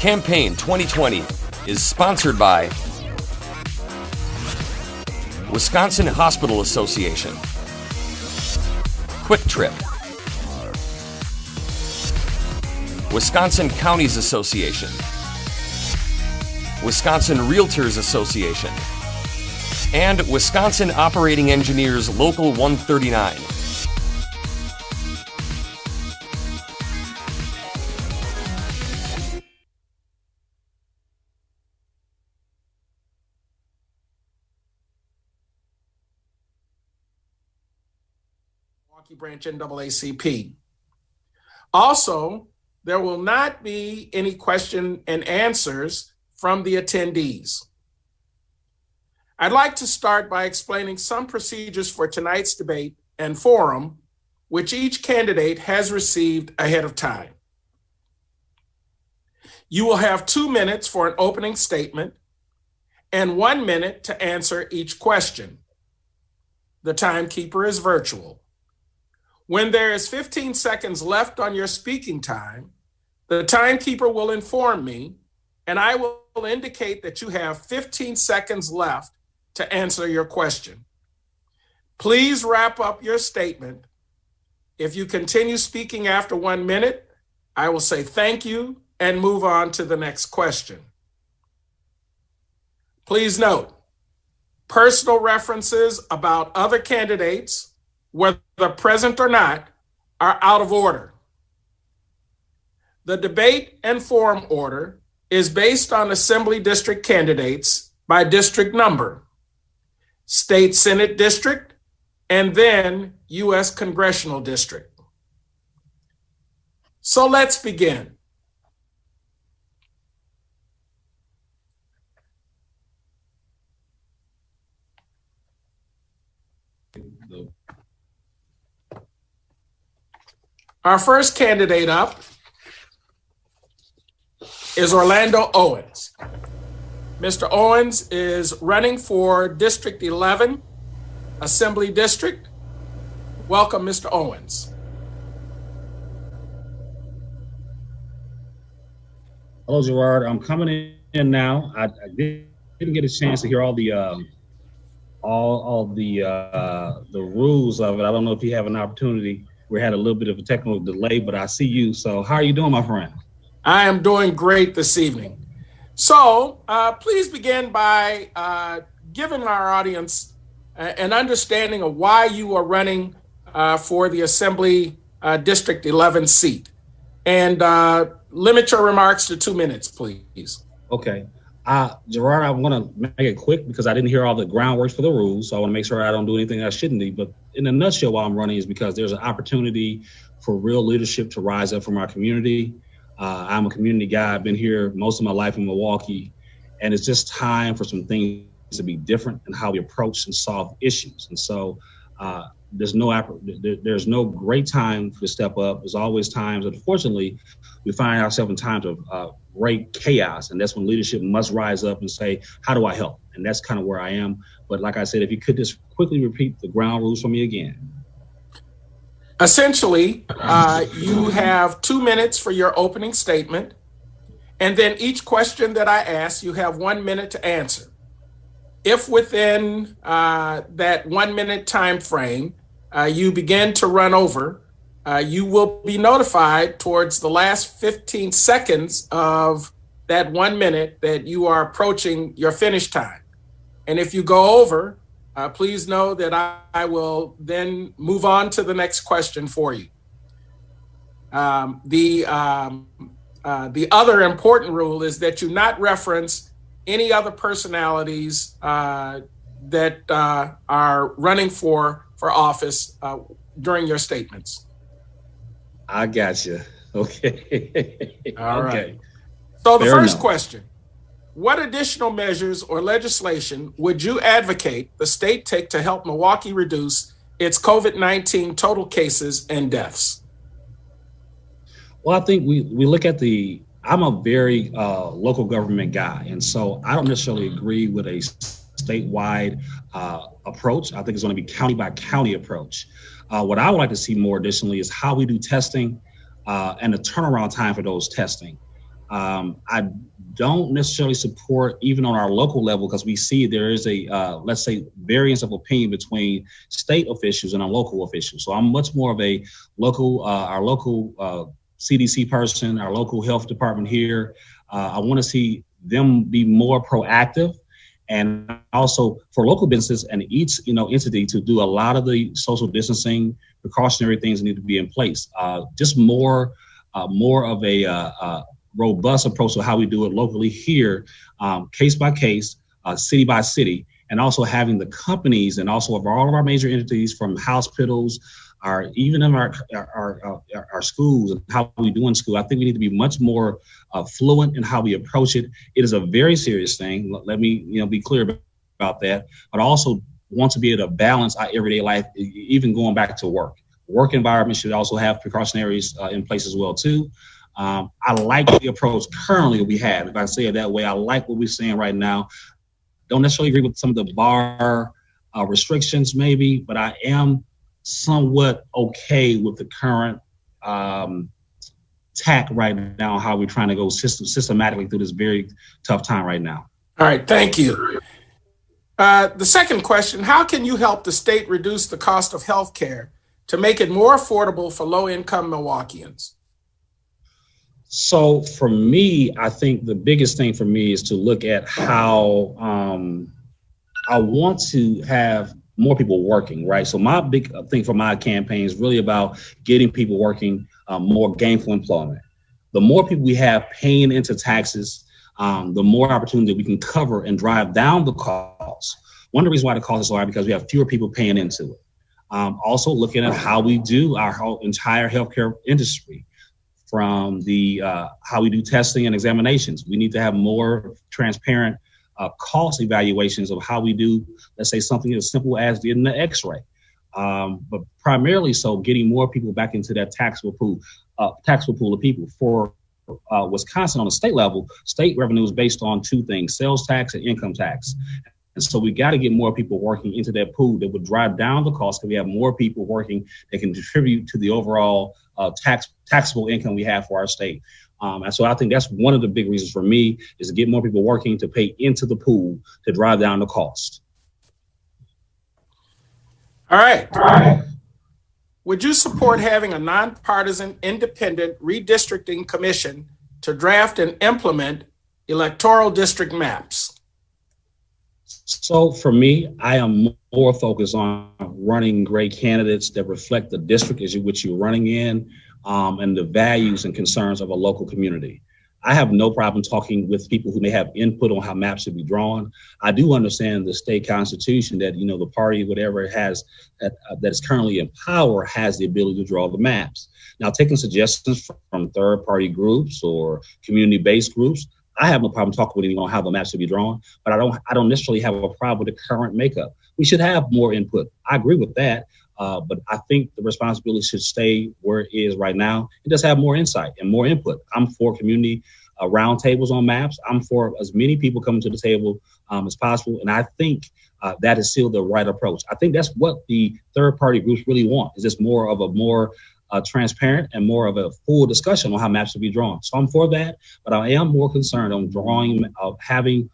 Campaign 2020 is sponsored by Wisconsin Hospital Association, Quick Trip, Wisconsin Counties Association, Wisconsin Realtors Association, and Wisconsin Operating Engineers Local 139. Milwaukee branch NAACP. Also, there will not be any question and answers from the attendees. I'd like to start by explaining some procedures for tonight's debate and forum, which each candidate has received ahead of time. You will have 2 minutes for an opening statement and 1 minute to answer each question. The timekeeper is virtual. When there is 15 seconds left on your speaking time, the timekeeper will inform me, and I will indicate that you have 15 seconds left to answer your question. Please wrap up your statement. If you continue speaking after 1 minute, I will say thank you and move on to the next question. Please note, personal references about other candidates, whether present or not, are out of order. The debate and forum order is based on Assembly District candidates by district number, State Senate District, and then U.S. Congressional District. So let's begin. Our first candidate up is Orlando Owens. Mr. Owens is running for District 11, Assembly District. Welcome, Mr. Owens. Hello, Gerard. I'm coming in now. I didn't get a chance to hear all the rules of it. I don't know if you have an opportunity. We had a little bit of a technical delay, but I see you. So how are you doing, my friend? I am doing great this evening. So please begin by giving our audience an understanding of why you are running for the Assembly District 11 seat. And limit your remarks to 2 minutes, please. Okay. Gerard, I want to make it quick because I didn't hear all the groundwork for the rules. So I want to make sure I don't do anything I shouldn't do. But in a nutshell, why I'm running is because there's an opportunity for real leadership to rise up from our community. I'm a community guy. I've been here most of my life in Milwaukee, and it's just time for some things to be different in how we approach and solve issues. And so there's no great time to step up. There's always times, unfortunately, we find ourselves in times of great chaos, and that's when leadership must rise up and say, how do I help? And that's kind of where I am. But like I said, if you could just quickly repeat the ground rules for me again. Essentially, you have 2 minutes for your opening statement, and then each question that I ask, you have 1 minute to answer. If within that 1 minute time frame, you begin to run over, you will be notified towards the last 15 seconds of that 1 minute that you are approaching your finish time. And if you go over, please know that I will then move on to the next question for you. The other important rule is that you not reference any other personalities that are running for office during your statements. I got you. Okay. All right. So the first question, what additional measures or legislation would you advocate the state take to help Milwaukee reduce its COVID-19 total cases and deaths? Well, I think we look at I'm a very local government guy. And so I don't necessarily agree with a statewide approach. I think it's going to be county by county approach. What I would like to see more additionally is how we do testing and the turnaround time for those testing. I don't necessarily support even on our local level because we see there is a, let's say, variance of opinion between state officials and our local officials. So I'm much more of a local, our local CDC person, our local health department here. I want to see them be more proactive, and also for local businesses and each entity to do a lot of the social distancing precautionary things that need to be in place. Just more of a robust approach to how we do it locally here, case by case, city by city, and also having the companies and also of all of our major entities from hospitals, even in our schools and how we do in school. I think we need to be much more fluent in how we approach it. It is a very serious thing. Let me be clear about that, but I also want to be able to balance our everyday life, even going back to work. Work environment should also have precautionaries in place as well too. I like the approach currently we have. If I say it that way, I like what we're seeing right now. Don't necessarily agree with some of the bar restrictions maybe, but I am somewhat okay with the current tack right now, how we're trying to go systematically through this very tough time right now. All right, thank you. The second question, how can you help the state reduce the cost of health care to make it more affordable for low-income Milwaukeeans? So for me, I think the biggest thing for me is to look at how I want to have more people working, right? So my big thing for my campaign is really about getting people working, more gainful employment. The more people we have paying into taxes, the more opportunity we can cover and drive down the costs. One of the reasons why the cost is so high because we have fewer people paying into it. Also looking at how we do our whole entire healthcare industry, from the how we do testing and examinations. We need to have more transparent cost evaluations of how we do, let's say, something as simple as getting the x-ray. But primarily so getting more people back into that taxable pool of people. For Wisconsin on the state level, state revenue is based on two things, sales tax and income tax. And so we got to get more people working into that pool that would drive down the cost because we have more people working that can contribute to the overall taxable income we have for our state. And so I think that's one of the big reasons for me is to get more people working to pay into the pool to drive down the cost. All right. Would you support having a nonpartisan, independent redistricting commission to draft and implement electoral district maps? So for me, I am more focused on running great candidates that reflect the district which you're running in, and the values and concerns of a local community. I have no problem talking with people who may have input on how maps should be drawn. I do understand the state constitution that, the party, whatever it has that is currently in power, has the ability to draw the maps. Now, taking suggestions from third-party groups or community-based groups, I have no problem talking with anyone on how the maps should be drawn, but I don't necessarily have a problem with the current makeup. We should have more input. I agree with that, but I think the responsibility should stay where it is right now. It does have more insight and more input. I'm for community roundtables on maps. I'm for as many people coming to the table as possible, and I think that is still the right approach. I think that's what the third-party groups really want, is just more of a transparent and more of a full discussion on how maps should be drawn. So I'm for that, but I am more concerned on having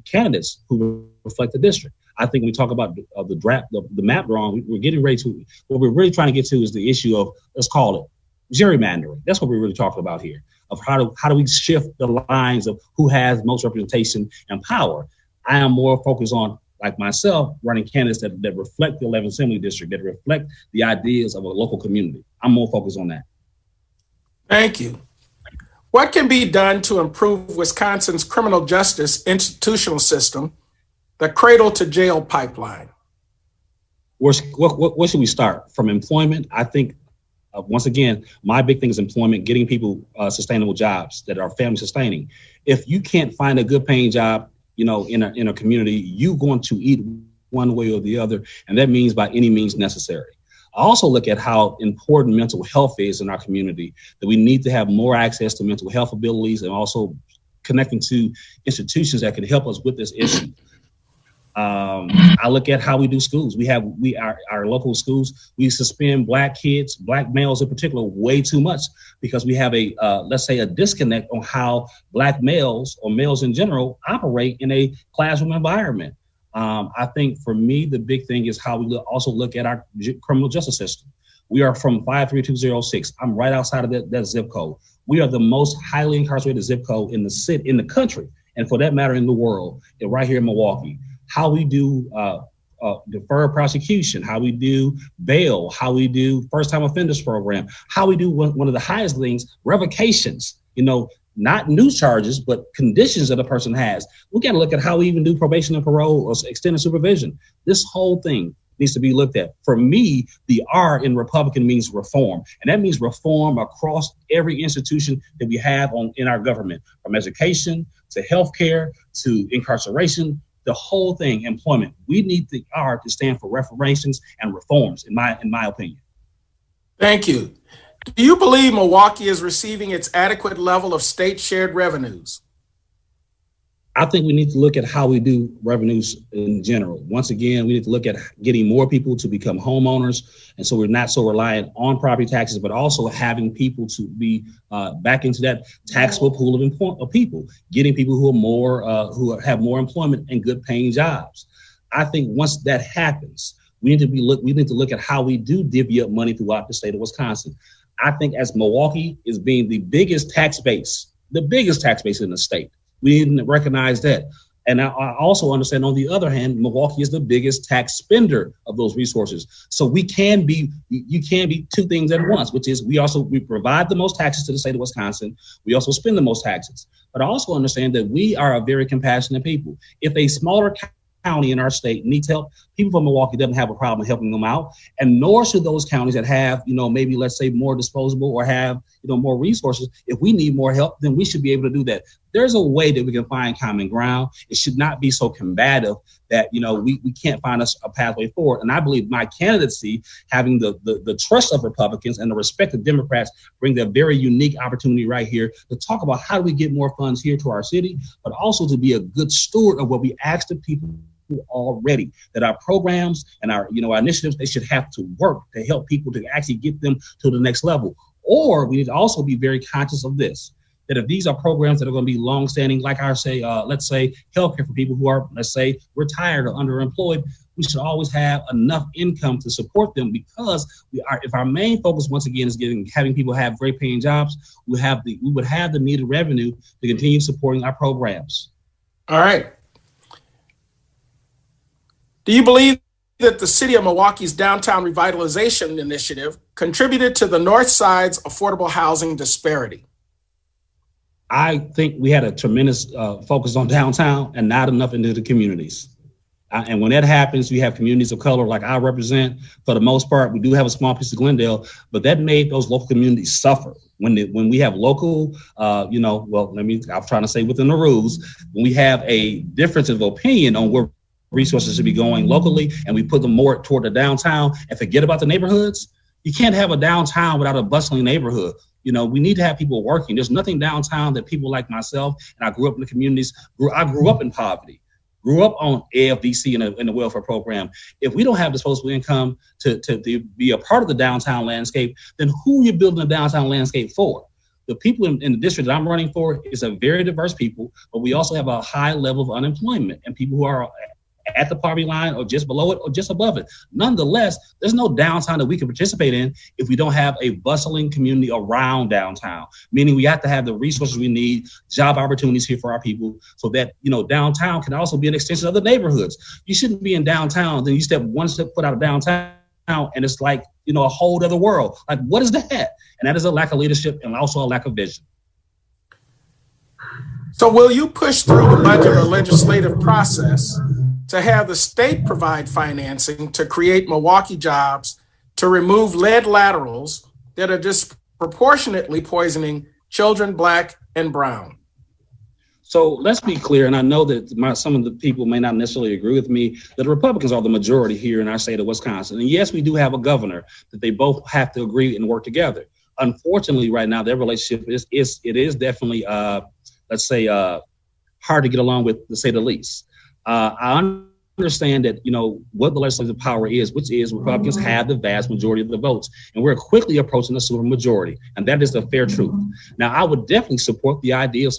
candidates who reflect the district. I think when we talk about the map drawing, we're getting ready to, what we're really trying to get to is the issue of, let's call it gerrymandering. That's what we're really talking about here, of how do we shift the lines of who has most representation and power. I am more focused on, like myself, running candidates that reflect the 11th Assembly District, that reflect the ideas of a local community. I'm more focused on that. Thank you. What can be done to improve Wisconsin's criminal justice institutional system, the cradle to jail pipeline? Where should we start? From employment? I think, once again, my big thing is employment, getting people sustainable jobs that are family sustaining. If you can't find a good paying job, in a community, you're going to eat one way or the other, and that means by any means necessary. I also look at how important mental health is in our community, that we need to have more access to mental health abilities and also connecting to institutions that can help us with this issue. I look at how we do schools. Our local schools, we suspend black kids, black males in particular, way too much because we have let's say a disconnect on how black males or males in general operate in a classroom environment. I think for me, the big thing is how we also look at our criminal justice system. We are from 53206. I'm right outside of that zip code. We are the most highly incarcerated zip code in the country, and for that matter, in the world, and right here in Milwaukee. How we do deferred prosecution, how we do bail, how we do first-time offenders program, how we do one of the highest things, revocations, not new charges, but conditions that a person has. We got to look at how we even do probation and parole or extended supervision. This whole thing needs to be looked at. For me, the R in Republican means reform, and that means reform across every institution that we have in our government, from education to healthcare to incarceration. The whole thing, employment. We need the R to stand for reformations and reforms, in my opinion. Thank you. Do you believe Milwaukee is receiving its adequate level of state shared revenues? I think we need to look at how we do revenues in general. Once again, we need to look at getting more people to become homeowners. And so we're not so reliant on property taxes, but also having people to be back into that taxable pool of people, getting people who have more employment and good paying jobs. I think once that happens, we need to look at how we do divvy up money throughout the state of Wisconsin. I think as Milwaukee is being the biggest tax base in the state, we need to recognize that. And I also understand, on the other hand, Milwaukee is the biggest tax spender of those resources. So you can be two things at once, which is we provide the most taxes to the state of Wisconsin. We also spend the most taxes. But I also understand that we are a very compassionate people. If a smaller county in our state needs help, people from Milwaukee doesn't have a problem helping them out, and nor should those counties that have, maybe let's say more disposable or have, more resources. If we need more help, then we should be able to do that. There's a way that we can find common ground. It should not be so combative that, we can't find a pathway forward. And I believe my candidacy, having the trust of Republicans and the respect of Democrats, bring their very unique opportunity right here to talk about how do we get more funds here to our city, but also to be a good steward of what we ask the people already, that our programs and our initiatives, they should have to work to help people to actually get them to the next level. Or we need to also be very conscious of this, that if these are programs that are going to be longstanding, like let's say healthcare for people who are, let's say, retired or underemployed, we should always have enough income to support them, because if our main focus once again is having people have great paying jobs, we would have the needed revenue to continue supporting our programs. All right. Do you believe that the city of Milwaukee's downtown revitalization initiative contributed to the Northside's affordable housing disparity? I think we had a tremendous focus on downtown and not enough into the communities. And when that happens, you have communities of color like I represent. For the most part, we do have a small piece of Glendale, but that made those local communities suffer. When we have local, I'm trying to say within the rules, when we have a difference of opinion on where resources should be going locally, and we put them more toward the downtown and forget about the neighborhoods, you can't have a downtown without a bustling neighborhood. We need to have people working. There's nothing downtown that people like myself, and I grew up in the communities, I grew up in poverty, grew up on AFDC and the welfare program. If we don't have disposable income to be a part of the downtown landscape, then who are you building the downtown landscape for? The people in the district that I'm running for is a very diverse people, but we also have a high level of unemployment and people who are at the poverty line or just below it or just above it. Nonetheless, there's no downtown that we can participate in if we don't have a bustling community around downtown, meaning we have to have the resources we need, job opportunities here for our people, so that, downtown can also be an extension of the neighborhoods. You shouldn't be in downtown, then you step one step foot out of downtown and it's like, a whole other world. Like, what is that? And that is a lack of leadership and also a lack of vision. So will you push through the budget or legislative process to have the state provide financing to create Milwaukee jobs, to remove lead laterals that are disproportionately poisoning children, Black and brown? So let's be clear, and I know that some of the people may not necessarily agree with me, that the Republicans are the majority here in our state of Wisconsin. And yes, we do have a governor that they both have to agree and work together. Unfortunately, right now, their relationship is definitely, hard to get along with, to say the least. I understand that, what the legislative power is, which is Republicans have the vast majority of the votes. And we're quickly approaching a supermajority. And that is the fair truth. Now, I would definitely support the idea of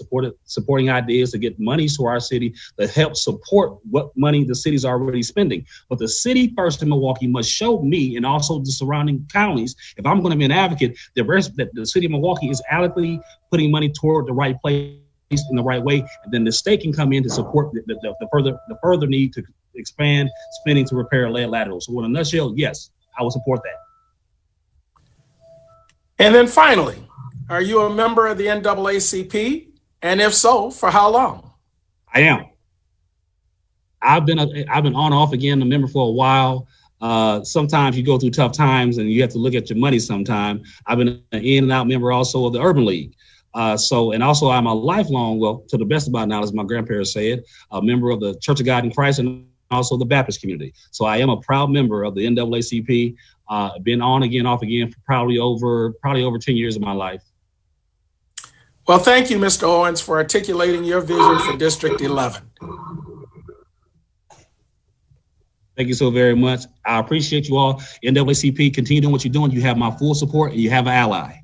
supporting ideas to get money to our city that help support what money the city's already spending. But the city first in Milwaukee must show me and also the surrounding counties, if I'm going to be an advocate, that the city of Milwaukee is adequately putting money toward the right place in the right way, and then the state can come in to support the further need to expand spending to repair lead laterals. So in a nutshell, yes, I would support that. And then finally, are you a member of the NAACP? And if so, for how long? I am. I've been on and off again, a member for a while. Sometimes you go through tough times and you have to look at your money sometime. I've been an in and out member also of the Urban League. And also I'm a lifelong, to the best of my knowledge, my grandparents said, a member of the Church of God in Christ and also the Baptist community. So I am a proud member of the NAACP. Been on again, off again for probably over 10 years of my life. Well, thank you, Mr. Owens, for articulating your vision for District 11. Thank you so very much. I appreciate you all. NAACP, continue doing what you're doing. You have my full support and you have an ally.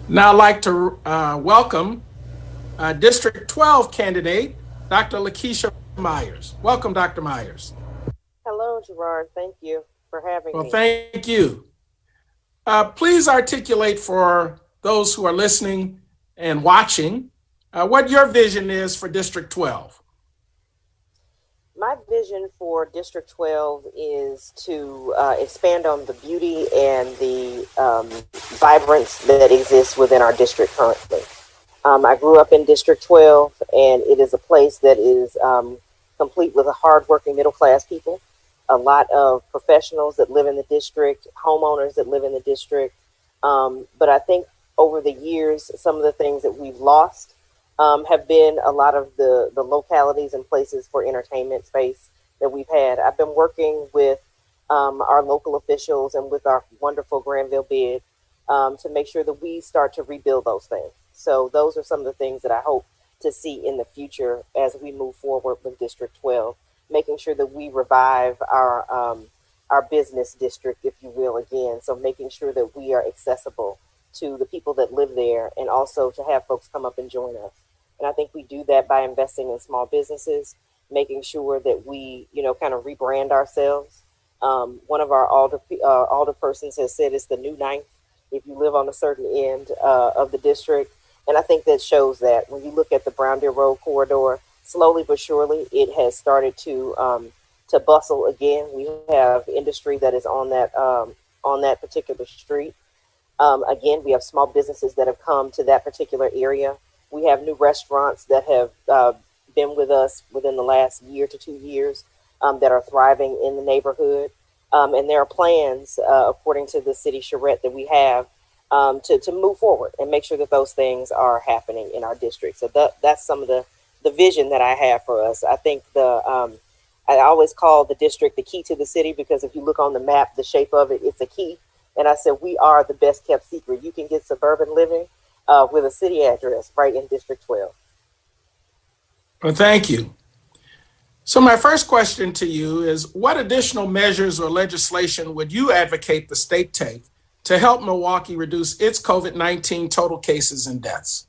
Now I'd like to welcome District 12 candidate, Dr. LaKeshia Myers. Welcome, Dr. Myers. Hello, Gerard. Thank you for having me. Well, thank you. Please articulate for those who are listening and watching what your vision is for District 12. My vision for District 12 is to expand on the beauty and the vibrance that exists within our district currently. I grew up in District 12, and it is a place that is complete with a hardworking middle-class people, a lot of professionals that live in the district, homeowners that live in the district. But I think over the years, some of the things that we've lost have been a lot of the localities and places for entertainment space that we've had. I've been working with our local officials and with our wonderful Granville bid to make sure that we start to rebuild those things. So those are some of the things that I hope to see in the future as we move forward with District 12, making sure that we revive our business district, if you will, again. So making sure that we are accessible to the people that live there and also to have folks come up and join us. And I think we do that by investing in small businesses, making sure that we, kind of rebrand ourselves. One of our alderpersons has said it's the new ninth if you live on a certain end of the district. And I think that shows that when you look at the Brown Deer Road corridor, slowly but surely, it has started to bustle again. We have industry that is on that particular street. Again, we have small businesses that have come to that particular area. We have new restaurants that have been with us within the last year to 2 years that are thriving in the neighborhood. And there are plans, according to the city charrette that we have, to move forward and make sure that those things are happening in our district. So that's some of the vision that I have for us. I think I always call the district the key to the city, because if you look on the map, the shape of it, it's a key. And I said, we are the best kept secret. You can get suburban living with a city address right in District 12. Well, thank you. So my first question to you is, what additional measures or legislation would you advocate the state take to help Milwaukee reduce its COVID-19 total cases and deaths?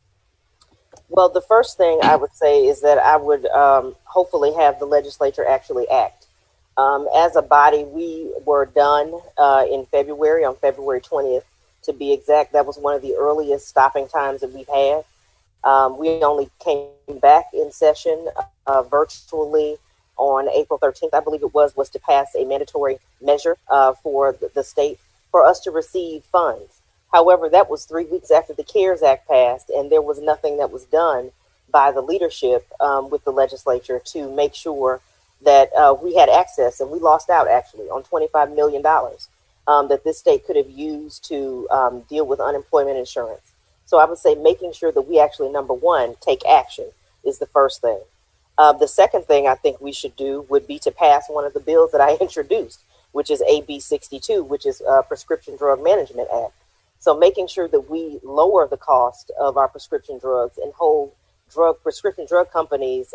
Well, the first thing I would say is that I would hopefully have the legislature actually act. As a body, we were done in February, on February 20th, to be exact. That was one of the earliest stopping times that we've had. We only came back in session virtually on April 13th, I believe it was to pass a mandatory measure for the state for us to receive funds. However, that was 3 weeks after the CARES Act passed, and there was nothing that was done by the leadership with the legislature to make sure that we had access, and we lost out actually on $25 million that this state could have used to deal with unemployment insurance. So I would say making sure that we actually, number one, take action is the first thing. The second thing I think we should do would be to pass one of the bills that I introduced, which is AB 62, which is Prescription Drug Management Act. So making sure that we lower the cost of our prescription drugs and hold prescription drug companies,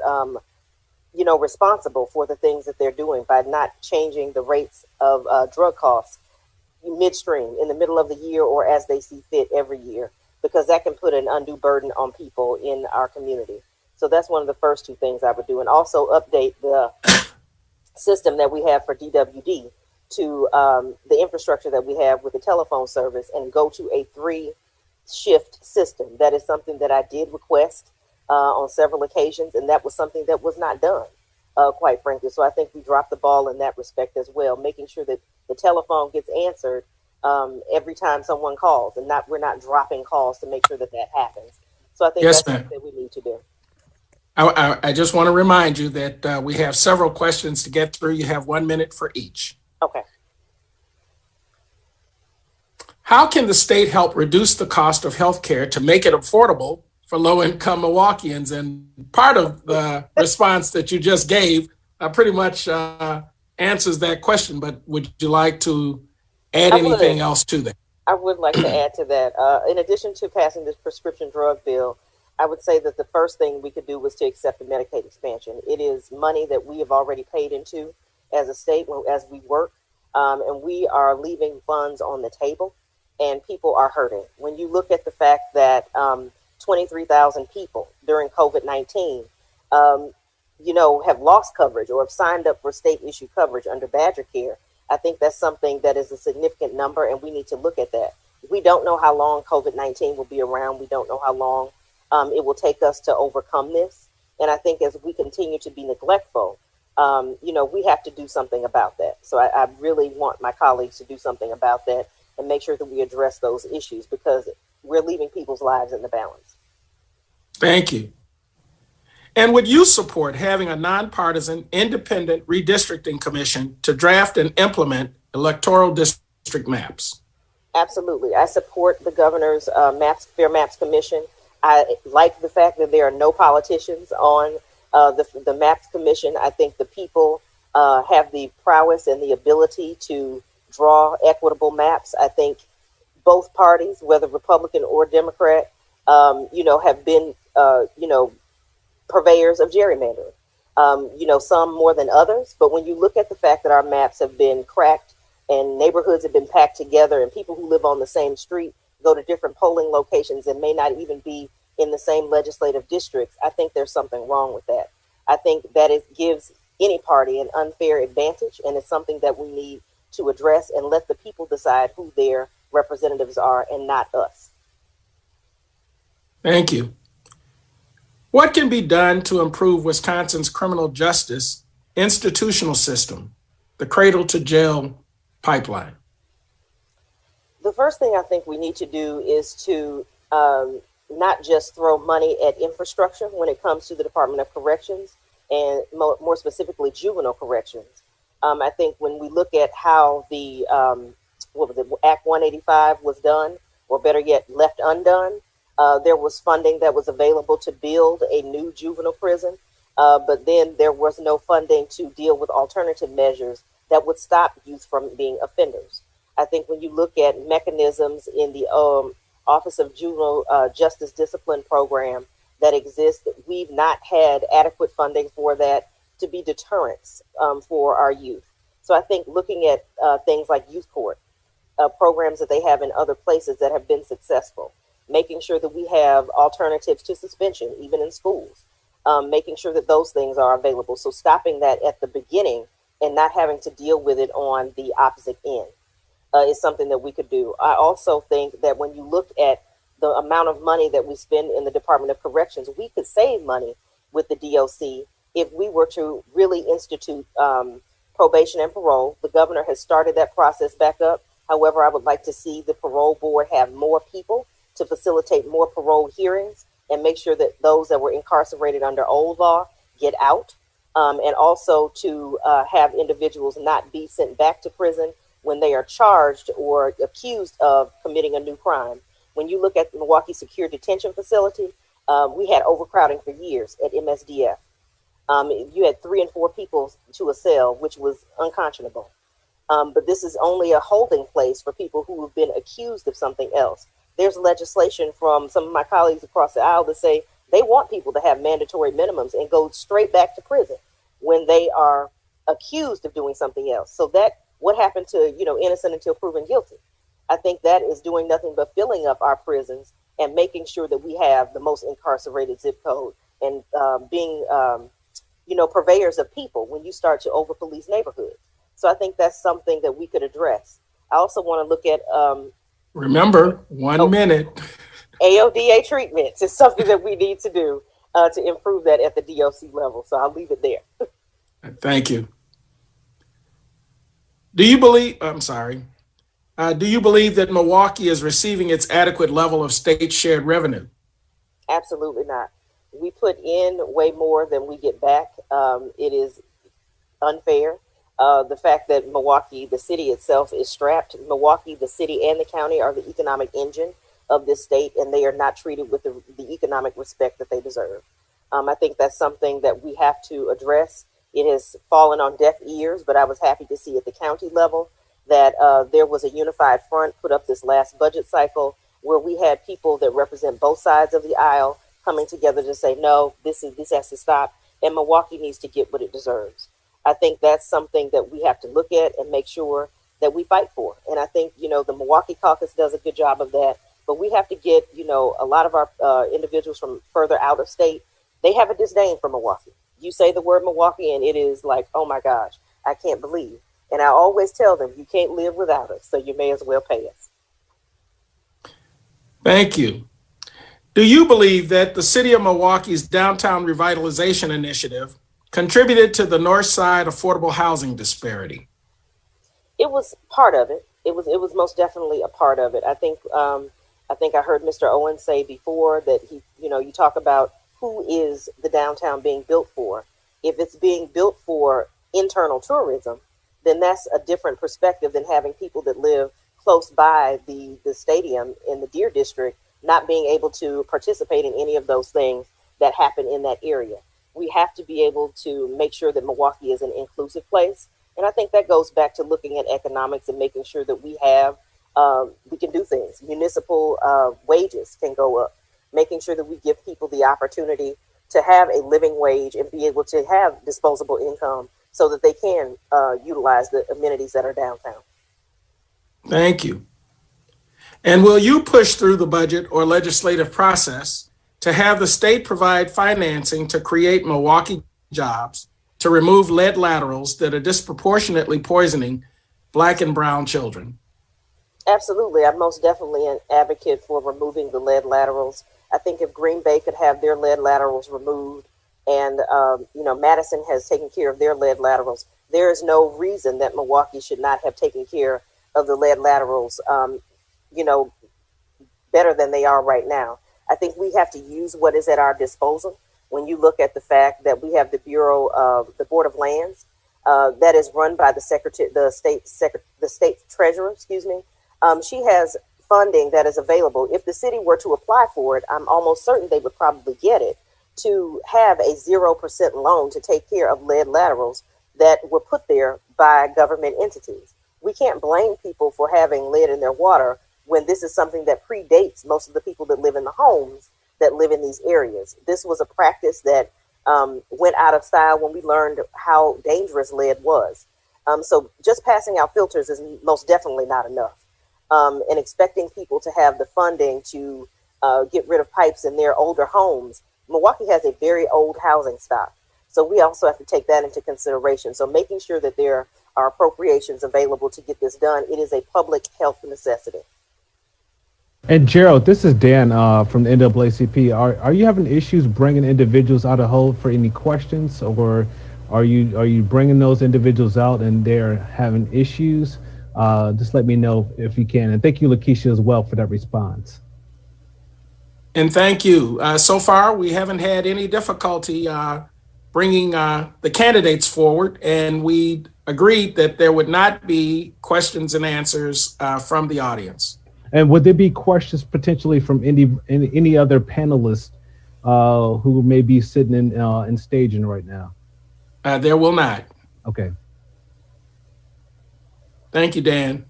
responsible for the things that they're doing by not changing the rates of drug costs midstream in the middle of the year or as they see fit every year, because that can put an undue burden on people in our community. So that's one of the first two things I would do. And also update the system that we have for DWD to the infrastructure that we have with the telephone service and go to a 3-shift system. That is something that I did request on several occasions, and that was something that was not done, quite frankly. So I think we dropped the ball in that respect as well, making sure that the telephone gets answered every time someone calls, and we're not dropping calls to make sure that happens. So I think that's something that we need to do. I just want to remind you that we have several questions to get through. You have 1 minute for each. Okay. How can the state help reduce the cost of health care to make it affordable for low-income Milwaukeeans? And part of the response that you just gave pretty much answers that question, but would you like to add anything else to that? I would like to add to that. In addition to passing this prescription drug bill, I would say that the first thing we could do was to accept the Medicaid expansion. It is money that we have already paid into as a state as we work, and we are leaving funds on the table, and people are hurting. When you look at the fact that 23,000 people during COVID-19, have lost coverage or have signed up for state issue coverage under Badger Care, I think that's something that is a significant number, and we need to look at that. We don't know how long COVID-19 will be around. We don't know how long it will take us to overcome this. And I think as we continue to be neglectful, we have to do something about that. So I really want my colleagues to do something about that and make sure that we address those issues, because we're leaving people's lives in the balance. Thank you. And would you support having a nonpartisan, independent redistricting commission to draft and implement electoral district maps? Absolutely. I support the governor's Fair Maps Commission. I like the fact that there are no politicians on the Maps Commission. I think the people have the prowess and the ability to draw equitable maps. I think both parties, whether Republican or Democrat, have been, purveyors of gerrymandering. Some more than others. But when you look at the fact that our maps have been cracked and neighborhoods have been packed together and people who live on the same street go to different polling locations and may not even be in the same legislative districts, I think there's something wrong with that. I think that it gives any party an unfair advantage, and it's something that we need to address and let the people decide who their representatives are and not us. Thank you. What can be done to improve Wisconsin's criminal justice institutional system, the cradle to jail pipeline? The first thing I think we need to do is to not just throw money at infrastructure when it comes to the Department of Corrections, and more specifically juvenile corrections. I think when we look at how the Act 185 was done, or better yet, left undone, there was funding that was available to build a new juvenile prison, but then there was no funding to deal with alternative measures that would stop youth from being offenders. I think when you look at mechanisms in the Office of Juvenile Justice Discipline Program that exists, we've not had adequate funding for that to be deterrents for our youth. So I think looking at things like youth court, programs that they have in other places that have been successful, making sure that we have alternatives to suspension, even in schools, making sure that those things are available. So stopping that at the beginning and not having to deal with it on the opposite end is something that we could do. I also think that when you look at the amount of money that we spend in the Department of Corrections, we could save money with the DOC if we were to really institute probation and parole. The governor has started that process back up. However, I would like to see the parole board have more people to facilitate more parole hearings and make sure that those that were incarcerated under old law get out, and also to have individuals not be sent back to prison when they are charged or accused of committing a new crime. When you look at the Milwaukee Secure Detention Facility, we had overcrowding for years at MSDF. You had 3 and 4 people to a cell, which was unconscionable. But this is only a holding place for people who have been accused of something else. There's legislation from some of my colleagues across the aisle that say they want people to have mandatory minimums and go straight back to prison when they are accused of doing something else. So that what happened to, innocent until proven guilty? I think that is doing nothing but filling up our prisons and making sure that we have the most incarcerated zip code and being, purveyors of people when you start to over-police neighborhoods. So I think that's something that we could address. I also want to look at... Remember, 1 minute. AODA treatments is something that we need to do to improve that at the DOC level. So I'll leave it there. Thank you. Do you believe that Milwaukee is receiving its adequate level of state shared revenue? Absolutely not. We put in way more than we get back. It is unfair. The fact that Milwaukee, the city itself, is strapped. Milwaukee, the city and the county are the economic engine of this state, and they are not treated with the economic respect that they deserve. I think that's something that we have to address. It has fallen on deaf ears, but I was happy to see at the county level that there was a unified front put up this last budget cycle where we had people that represent both sides of the aisle coming together to say, no, this has to stop, and Milwaukee needs to get what it deserves. I think that's something that we have to look at and make sure that we fight for. And I think, the Milwaukee caucus does a good job of that, but we have to get, a lot of our individuals from further out of state, they have a disdain for Milwaukee. You say the word Milwaukee and it is like, oh my gosh, I can't believe. And I always tell them, you can't live without us, so you may as well pay us. Thank you. Do you believe that the city of Milwaukee's downtown revitalization initiative contributed to the Northside affordable housing disparity? It was part of it. It was most definitely a part of it. I think I heard Mr. Owens say before that you talk about who is the downtown being built for. If it's being built for internal tourism, then that's a different perspective than having people that live close by the stadium in the Deer District not being able to participate in any of those things that happen in that area. We have to be able to make sure that Milwaukee is an inclusive place. And I think that goes back to looking at economics and making sure that we can do things. Municipal wages can go up, making sure that we give people the opportunity to have a living wage and be able to have disposable income so that they can utilize the amenities that are downtown. Thank you. And will you push through the budget or legislative process to have the state provide financing to create Milwaukee jobs to remove lead laterals that are disproportionately poisoning Black and brown children? Absolutely. I'm most definitely an advocate for removing the lead laterals. I think if Green Bay could have their lead laterals removed and, Madison has taken care of their lead laterals, there is no reason that Milwaukee should not have taken care of the lead laterals, better than they are right now. I think we have to use what is at our disposal. When you look at the fact that we have the Board of Lands, that is run by the state treasurer, she has funding that is available. If the city were to apply for it, I'm almost certain they would probably get it, to have a 0% loan to take care of lead laterals that were put there by government entities. We can't blame people for having lead in their water when this is something that predates most of the people that live in the homes that live in these areas. This was a practice that went out of style when we learned how dangerous lead was. So just passing out filters is most definitely not enough. And expecting people to have the funding to get rid of pipes in their older homes. Milwaukee has a very old housing stock. So we also have to take that into consideration. So making sure that there are appropriations available to get this done, it is a public health necessity. And Gerald, this is Dan from the NAACP. Are you having issues bringing individuals out of hold for any questions, or are you bringing those individuals out and they're having issues? Just let me know if you can. And thank you, LaKeshia, as well for that response. And thank you. So far, we haven't had any difficulty bringing the candidates forward, and we agreed that there would not be questions and answers from the audience. And would there be questions potentially from any other panelists who may be sitting in staging right now? There will not. Okay. Thank you, Dan.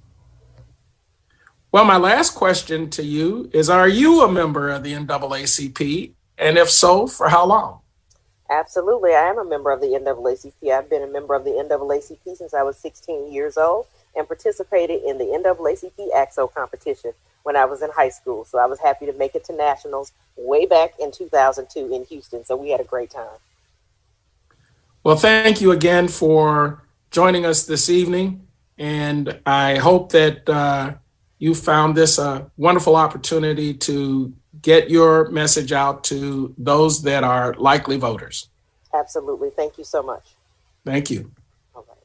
Well, my last question to you is, are you a member of the NAACP? And if so, for how long? Absolutely. I am a member of the NAACP. I've been a member of the NAACP since I was 16 years old and participated in the NAACP AXO competition when I was in high school. So I was happy to make it to nationals way back in 2002 in Houston. So we had a great time. Well, thank you again for joining us this evening. And I hope that you found this a wonderful opportunity to get your message out to those that are likely voters. Absolutely. Thank you so much. Thank you. All right.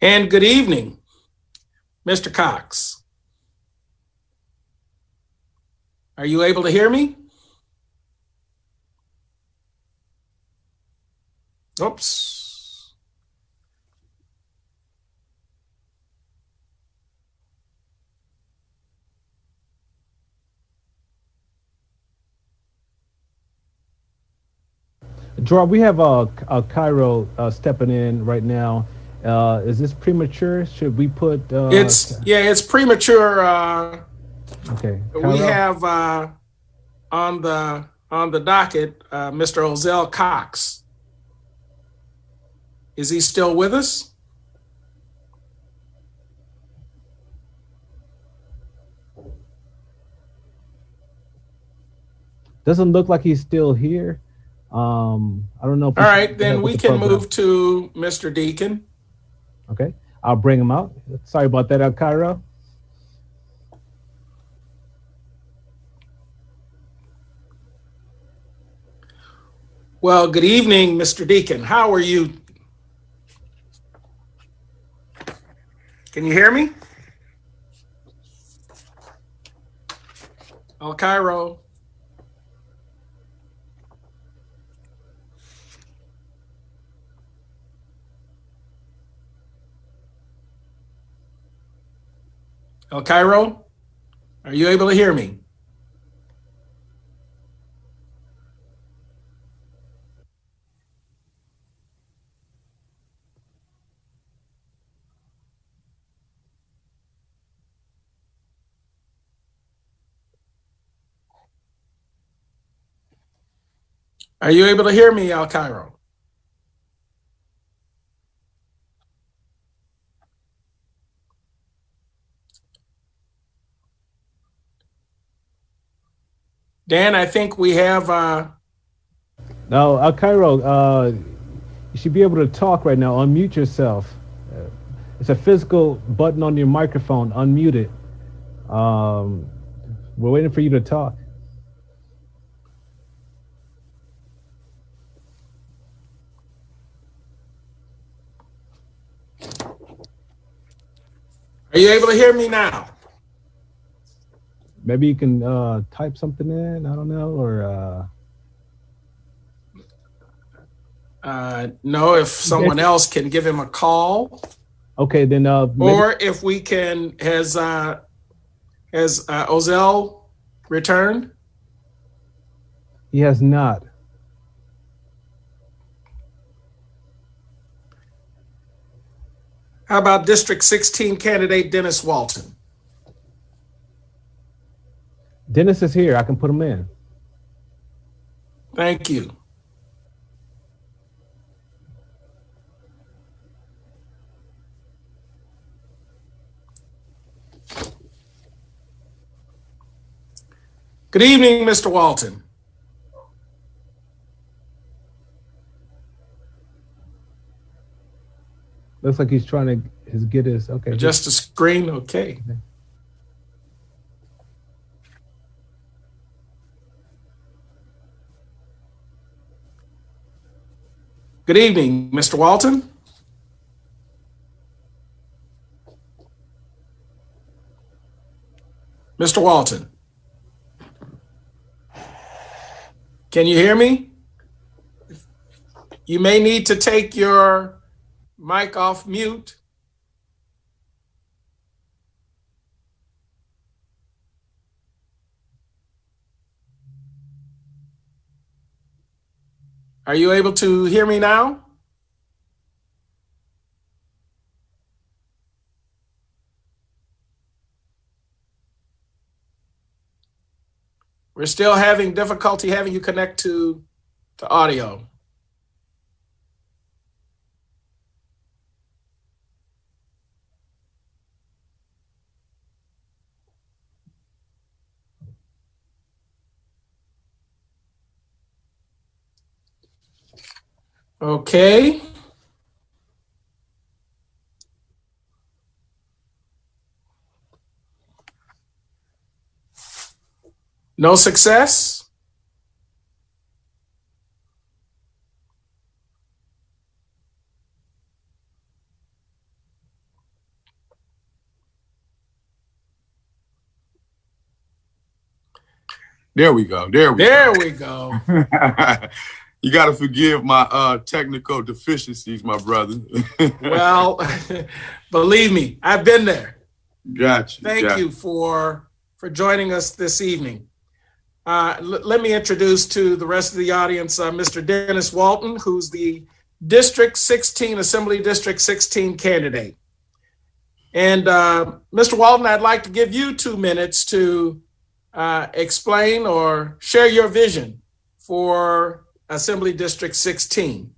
And good evening, Mr. Cox. Are you able to hear me? Oops. Dora, we have Cairo stepping in right now. Is this premature? Should we put? It's premature. Okay. We have on the docket Mr. Ozell Cox. Is he still with us? Doesn't look like he's still here. I don't know. All right, then we can move to Mr. Deacon. Okay, I'll bring him out. Sorry about that, Alcrio. Well, good evening, Mr. Deacon. How are you? Can you hear me? Alcrio. Alcrio, are you able to hear me? Are you able to hear me, Alcrio? Dan, I think we have. No, Alcrio, you should be able to talk right now. Unmute yourself. It's a physical button on your microphone. Unmute it. We're waiting for you to talk. Are you able to hear me now? Maybe you can type something in. I don't know, or. No, if someone else can give him a call. Okay, then. Or if we can, has Ozell returned? He has not. How about District 16 candidate Dennis Walton? Dennis is here. I can put him in. Thank you. Good evening, Mr. Walton. Looks like he's trying to get his, okay. Adjust the screen, okay. Good evening, Mr. Walton. Mr. Walton. Can you hear me? You may need to take your mic off mute. Are you able to hear me now? We're still having difficulty having you connect to audio. Okay. No success? There we go. There we go. You got to forgive my technical deficiencies, my brother. Well, believe me, I've been there. Gotcha. Thank you for joining us this evening. Let me introduce to the rest of the audience Mr. Dennis Walton, who's the District 16, Assembly District 16 candidate. And Mr. Walton, I'd like to give you 2 minutes to explain or share your vision for Assembly District 16.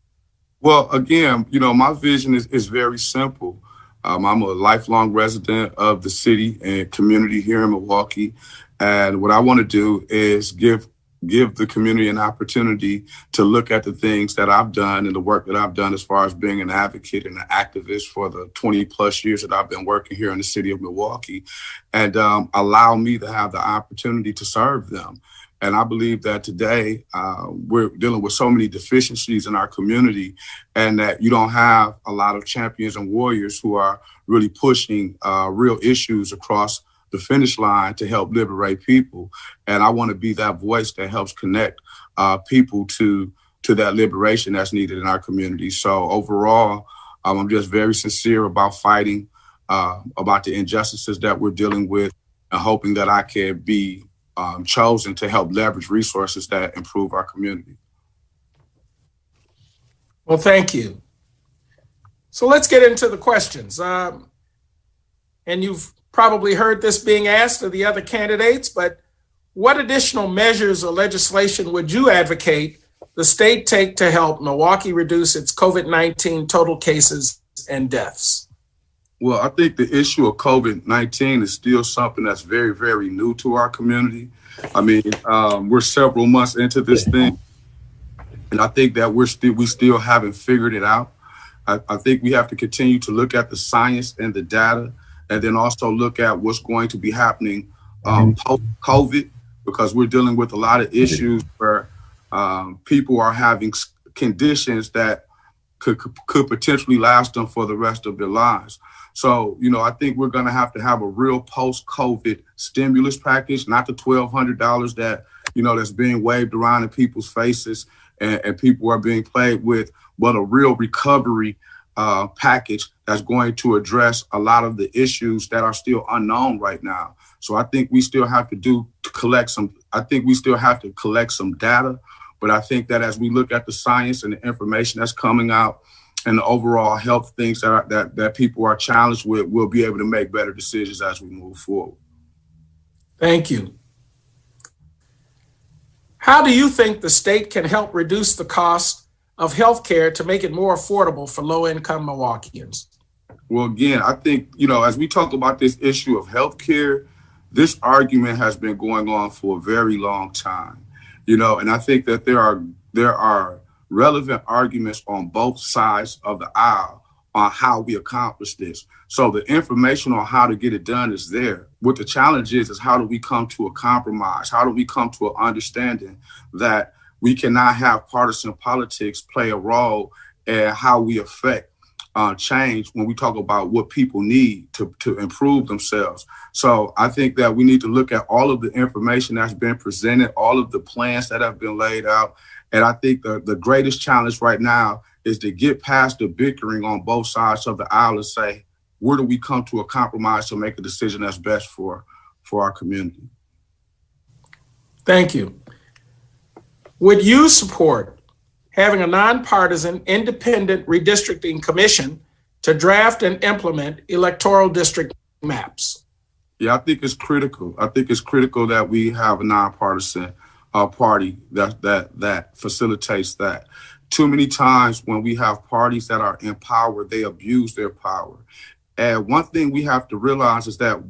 Well, again, my vision is very simple. I'm a lifelong resident of the city and community here in Milwaukee. And what I want to do is give the community an opportunity to look at the things that I've done and the work that I've done as far as being an advocate and an activist for the 20 plus years that I've been working here in the city of Milwaukee, and allow me to have the opportunity to serve them. And I believe that today we're dealing with so many deficiencies in our community, and that you don't have a lot of champions and warriors who are really pushing real issues across the finish line to help liberate people. And I want to be that voice that helps connect people to that liberation that's needed in our community. So overall, I'm just very sincere about fighting about the injustices that we're dealing with, and hoping that I can be chosen to help leverage resources that improve our community. Well, thank you. So let's get into the questions. And you've probably heard this being asked of the other candidates, but what additional measures or legislation would you advocate the state take to help Milwaukee reduce its COVID-19 total cases and deaths? Well, I think the issue of COVID-19 is still something that's very, very new to our community. I mean, we're several months into this thing, and I think that we still haven't figured it out. I think we have to continue to look at the science and the data, and then also look at what's going to be happening post-COVID, because we're dealing with a lot of issues where people are having conditions that could potentially last them for the rest of their lives. So, I think we're going to have a real post-COVID stimulus package, not the $1,200 that, that's being waved around in people's faces and people are being played with, but a real recovery package that's going to address a lot of the issues that are still unknown right now. So I think we still have to collect some data, but I think that as we look at the science and the information that's coming out and the overall health things that people are challenged with, we'll be able to make better decisions as we move forward. Thank you. How do you think the state can help reduce the cost of healthcare to make it more affordable for low-income Milwaukeeans? Well, again, I think, as we talk about this issue of healthcare, this argument has been going on for a very long time, and I think that there are relevant arguments on both sides of the aisle on how we accomplish this. So the information on how to get it done is there. What the challenge is how do we come to a compromise? How do we come to an understanding that we cannot have partisan politics play a role and how we affect change when we talk about what people need to improve themselves. So I think that we need to look at all of the information that's been presented, all of the plans that have been laid out. And I think the greatest challenge right now is to get past the bickering on both sides of the aisle and say, where do we come to a compromise to make a decision that's best for our community? Thank you. Would you support having a nonpartisan, independent redistricting commission to draft and implement electoral district maps? Yeah, I think it's critical. I think it's critical that we have a nonpartisan party that facilitates that. Too many times when we have parties that are in power, they abuse their power. And one thing we have to realize is that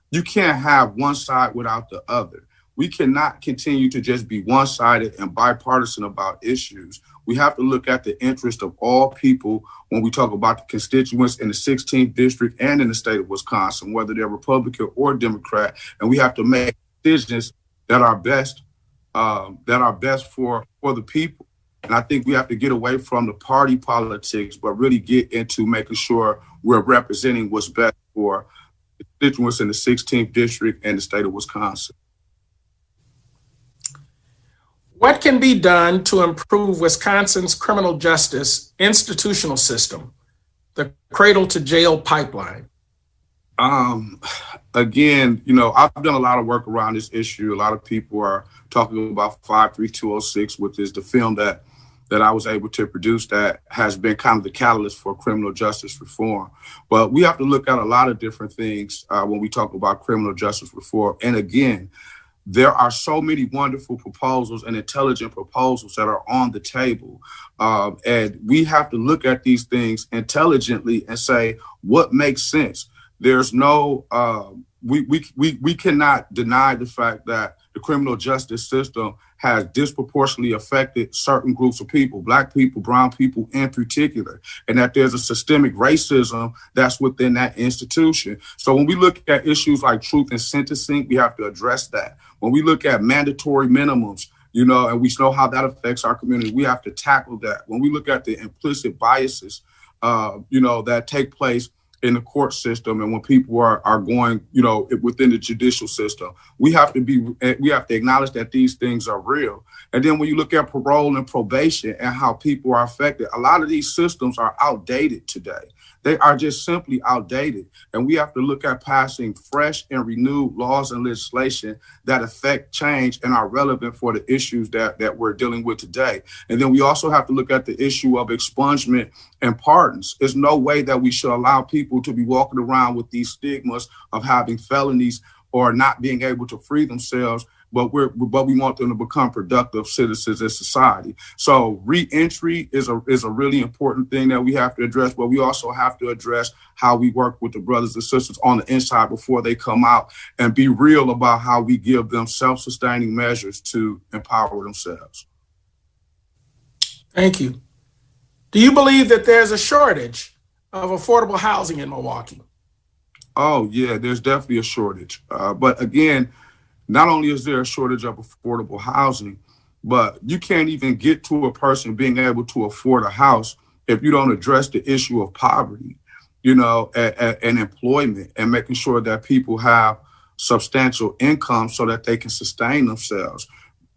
you can't have one side without the other. We cannot continue to just be one-sided and bipartisan about issues. We have to look at the interest of all people when we talk about the constituents in the 16th district and in the state of Wisconsin, whether they're Republican or Democrat. And we have to make decisions that are best for the people. And I think we have to get away from the party politics, but really get into making sure we're representing what's best for the constituents in the 16th district and the state of Wisconsin. What can be done to improve Wisconsin's criminal justice institutional system, the cradle to jail pipeline? Again, I've done a lot of work around this issue. A lot of people are talking about 53206, which is the film that I was able to produce that has been kind of the catalyst for criminal justice reform. But we have to look at a lot of different things when we talk about criminal justice reform. And again, there are so many wonderful proposals and intelligent proposals that are on the table. And we have to look at these things intelligently and say, what makes sense? There's no, we cannot deny the fact that the criminal justice system has disproportionately affected certain groups of people, Black people, brown people in particular, and that there's a systemic racism that's within that institution. So when we look at issues like truth in sentencing, we have to address that. When we look at mandatory minimums, and we know how that affects our community, we have to tackle that. When we look at the implicit biases, that take place in the court system, and when people are going, within the judicial system, we have to acknowledge that these things are real. And then when you look at parole and probation and how people are affected, a lot of these systems are outdated today. They are just simply outdated. And we have to look at passing fresh and renewed laws and legislation that affect change and are relevant for the issues that we're dealing with today. And then we also have to look at the issue of expungement and pardons. There's no way that we should allow people to be walking around with these stigmas of having felonies or not being able to free themselves, but we want them to become productive citizens in society. So re-entry is a really important thing that we have to address, but we also have to address how we work with the brothers and sisters on the inside before they come out, and be real about how we give them self-sustaining measures to empower themselves. Thank you. Do you believe that there's a shortage of affordable housing in Milwaukee? Oh, yeah, there's definitely a shortage. But again, not only is there a shortage of affordable housing, but you can't even get to a person being able to afford a house if you don't address the issue of poverty, and employment, and making sure that people have substantial income so that they can sustain themselves.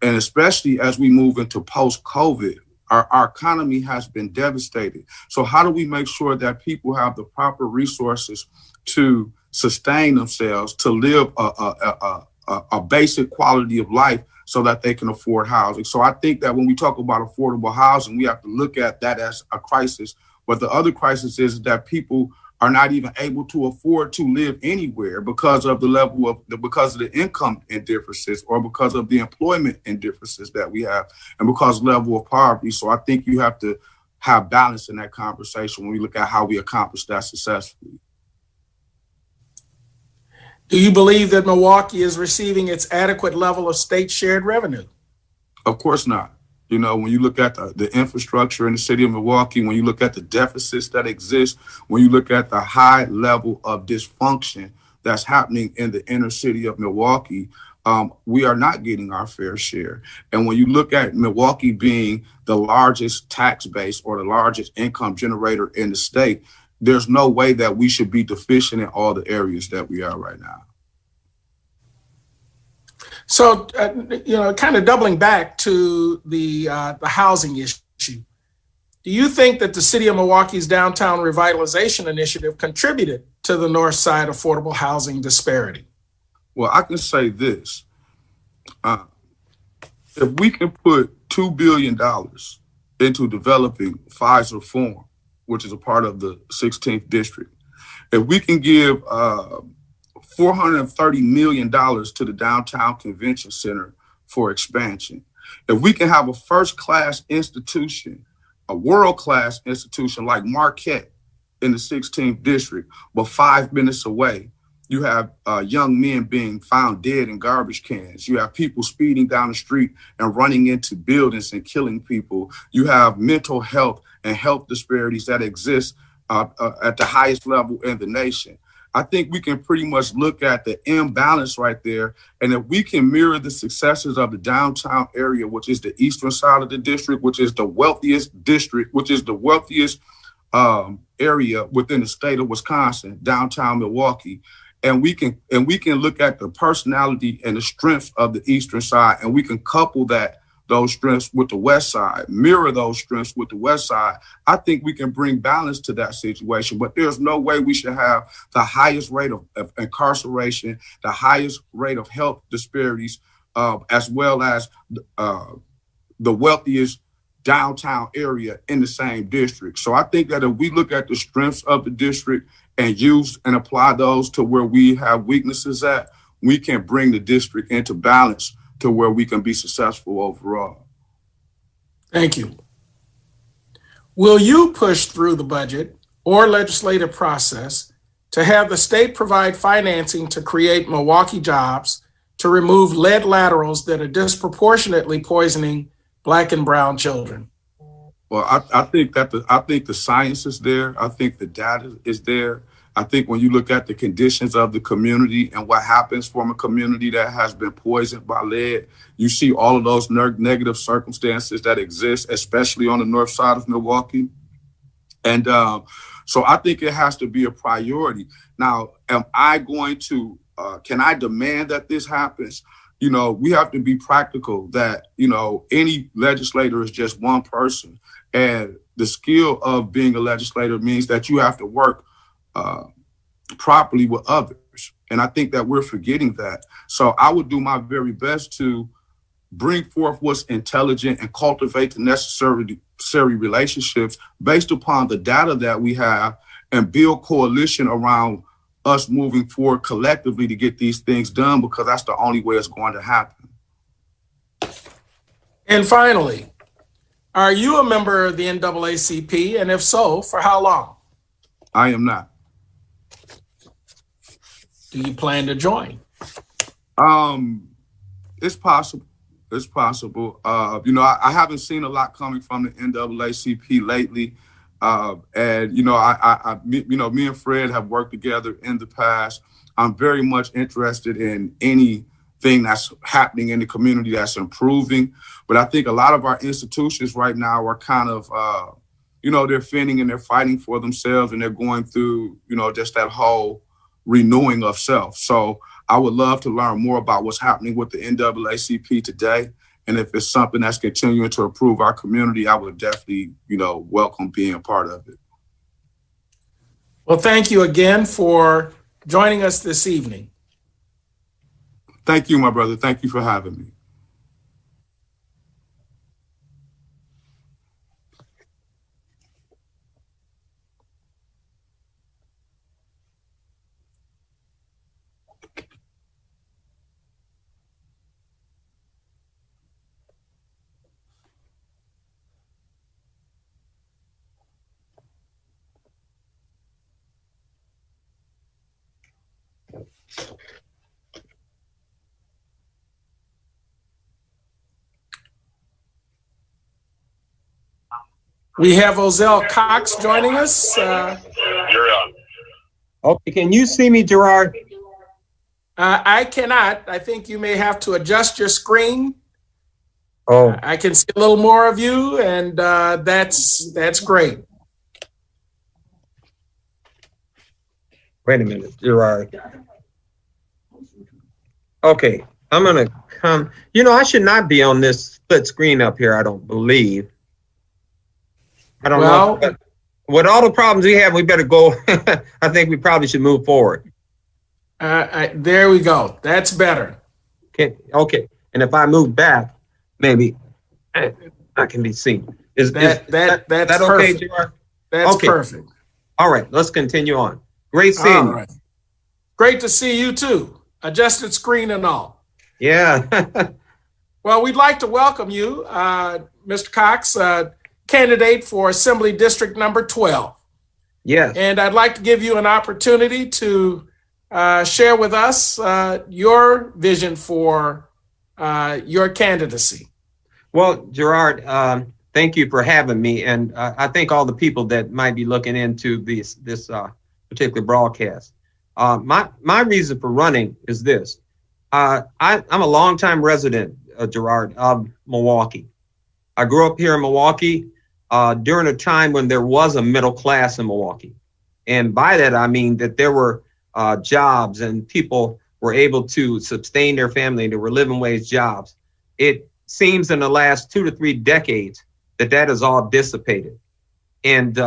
And especially as we move into post-COVID, our economy has been devastated. So how do we make sure that people have the proper resources to sustain themselves, to live a basic quality of life so that they can afford housing? So I think that when we talk about affordable housing, we have to look at that as a crisis. But the other crisis is that people are not even able to afford to live anywhere because of the income indifferences, or because of the employment indifferences that we have, and because of the level of poverty. So I think you have to have balance in that conversation when we look at how we accomplish that successfully. Do you believe that Milwaukee is receiving its adequate level of state shared revenue? Of course not. When you look at the infrastructure in the city of Milwaukee, when you look at the deficits that exist, when you look at the high level of dysfunction that's happening in the inner city of Milwaukee, we are not getting our fair share. And when you look at Milwaukee being the largest tax base or the largest income generator in the state, there's no way that we should be deficient in all the areas that we are right now. So, kind of doubling back to the housing issue, do you think that the city of Milwaukee's downtown revitalization initiative contributed to the North Side affordable housing disparity? Well, I can say this. If we can put $2 billion into developing Pfizer Forum, which is a part of the 16th district, if we can give $430 million to the downtown convention center for expansion, if we can have a first-class institution, a world-class institution like Marquette in the 16th district, but 5 minutes away, you have young men being found dead in garbage cans. You have people speeding down the street and running into buildings and killing people. You have mental health and health disparities that exist at the highest level in the nation. I think we can pretty much look at the imbalance right there. And if we can mirror the successes of the downtown area, which is the eastern side of the district, which is the wealthiest district, which is the wealthiest area within the state of Wisconsin, downtown Milwaukee, and we can look at the personality and the strength of the eastern side, and we can couple those strengths with the west side, mirror those strengths with the west side. I think we can bring balance to that situation, but there's no way we should have the highest rate of incarceration, the highest rate of health disparities, as well as the wealthiest downtown area in the same district. So I think that if we look at the strengths of the district and use and apply those to where we have weaknesses at, we can bring the district into balance to where we can be successful overall. Thank you. Will you push through the budget or legislative process to have the state provide financing to create Milwaukee jobs to remove lead laterals that are disproportionately poisoning Black and brown children? Well, I think the science is there. I think the data is there. I think when you look at the conditions of the community and what happens from a community that has been poisoned by lead, you see all of those negative circumstances that exist, especially on the north side of Milwaukee. And so I think it has to be a priority. Now, am I going to, can I demand that this happens? We have to be practical that, any legislator is just one person. And the skill of being a legislator means that you have to work properly with others. And I think that we're forgetting that. So I would do my very best to bring forth what's intelligent and cultivate the necessary relationships based upon the data that we have and build coalition around us moving forward collectively to get these things done, because that's the only way it's going to happen. And finally, are you a member of the NAACP? And if so, for how long? I am not. Do you plan to join? It's possible. It's possible. I haven't seen a lot coming from the NAACP lately. And me and Fred have worked together in the past. I'm very much interested in anything that's happening in the community that's improving. But I think a lot of our institutions right now are kind of, they're fending and they're fighting for themselves, and they're going through, just that whole renewing of self. So I would love to learn more about what's happening with the NAACP today. And if it's something that's continuing to improve our community, I would definitely, welcome being a part of it. Well, thank you again for joining us this evening. Thank you, my brother. Thank you for having me. We have Ozell Cox joining us. You're on. Okay, can you see me, Gerard? I cannot. I think you may have to adjust your screen. Oh, I can see a little more of you, and that's great. wait a minute, Gerard. Okay, I'm gonna come. I should not be on this split screen up here. I don't believe. I don't know. But with all the problems we have, we better go. I think we probably should move forward. There we go. That's better. Okay. And if I move back, maybe I can be seen. Is that okay, perfect. Gerard? That's okay. Perfect. All right, let's continue on. Great seeing you. Right. Great to see you too. Adjusted screen and all. Yeah. Well, we'd like to welcome you, Mr. Cox, candidate for Assembly District number 12. Yes. And I'd like to give you an opportunity to share with us your vision for your candidacy. Well, Gerard, thank you for having me. And I thank all the people that might be looking into this particular broadcast. My reason for running is this. I'm a longtime resident, Gerard, of Milwaukee. I grew up here in Milwaukee during a time when there was a middle class in Milwaukee. And by that, I mean that there were jobs and people were able to sustain their family. There were living wage jobs. It seems in the last 2 to 3 decades that has all dissipated. And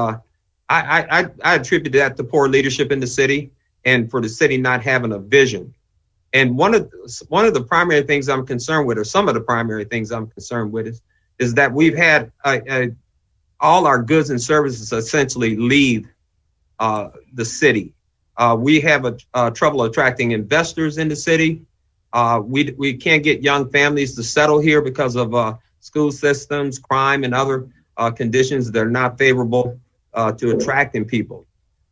I attribute that to poor leadership in the city and for the city not having a vision. And one of the primary things I'm concerned with, or some of the primary things I'm concerned with, is that we've had all our goods and services essentially leave the city. We have a trouble attracting investors in the city. We can't get young families to settle here because of school systems, crime, and other conditions that are not favorable to attracting people.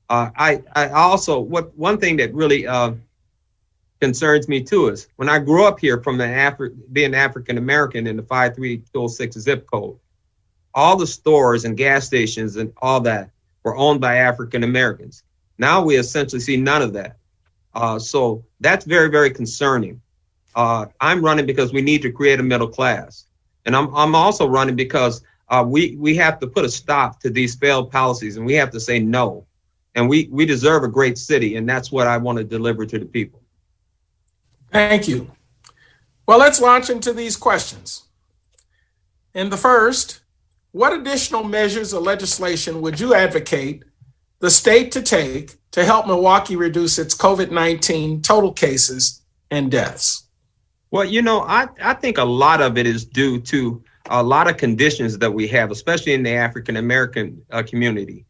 I also, one thing that really concerns me too is when I grew up here from being African American in the 53206 zip code, all the stores and gas stations and all that were owned by African Americans. Now we essentially see none of that. So that's very, very concerning. I'm running because we need to create a middle class. And I'm also running because we have to put a stop to these failed policies, and we have to say no. And we deserve a great city, and that's what I want to deliver to the people. Thank you. Well, let's launch into these questions. In the first, what additional measures or legislation would you advocate the state to take to help Milwaukee reduce its COVID-19 total cases and deaths? Well, I think a lot of it is due to a lot of conditions that we have, especially in the African American community.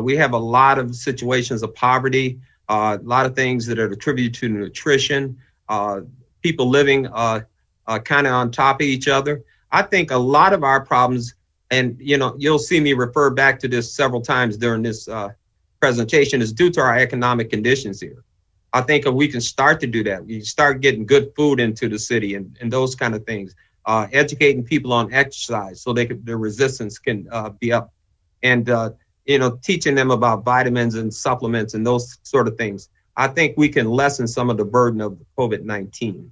We have a lot of situations of poverty, a lot of things that are attributed to nutrition, people living kind of on top of each other. I think a lot of our problems, and you'll see me refer back to this several times during this presentation, is due to our economic conditions here. I think if we can start to do that, we start getting good food into the city and those kind of things, educating people on exercise so their resistance can be up, and teaching them about vitamins and supplements and those sort of things. I think we can lessen some of the burden of COVID-19.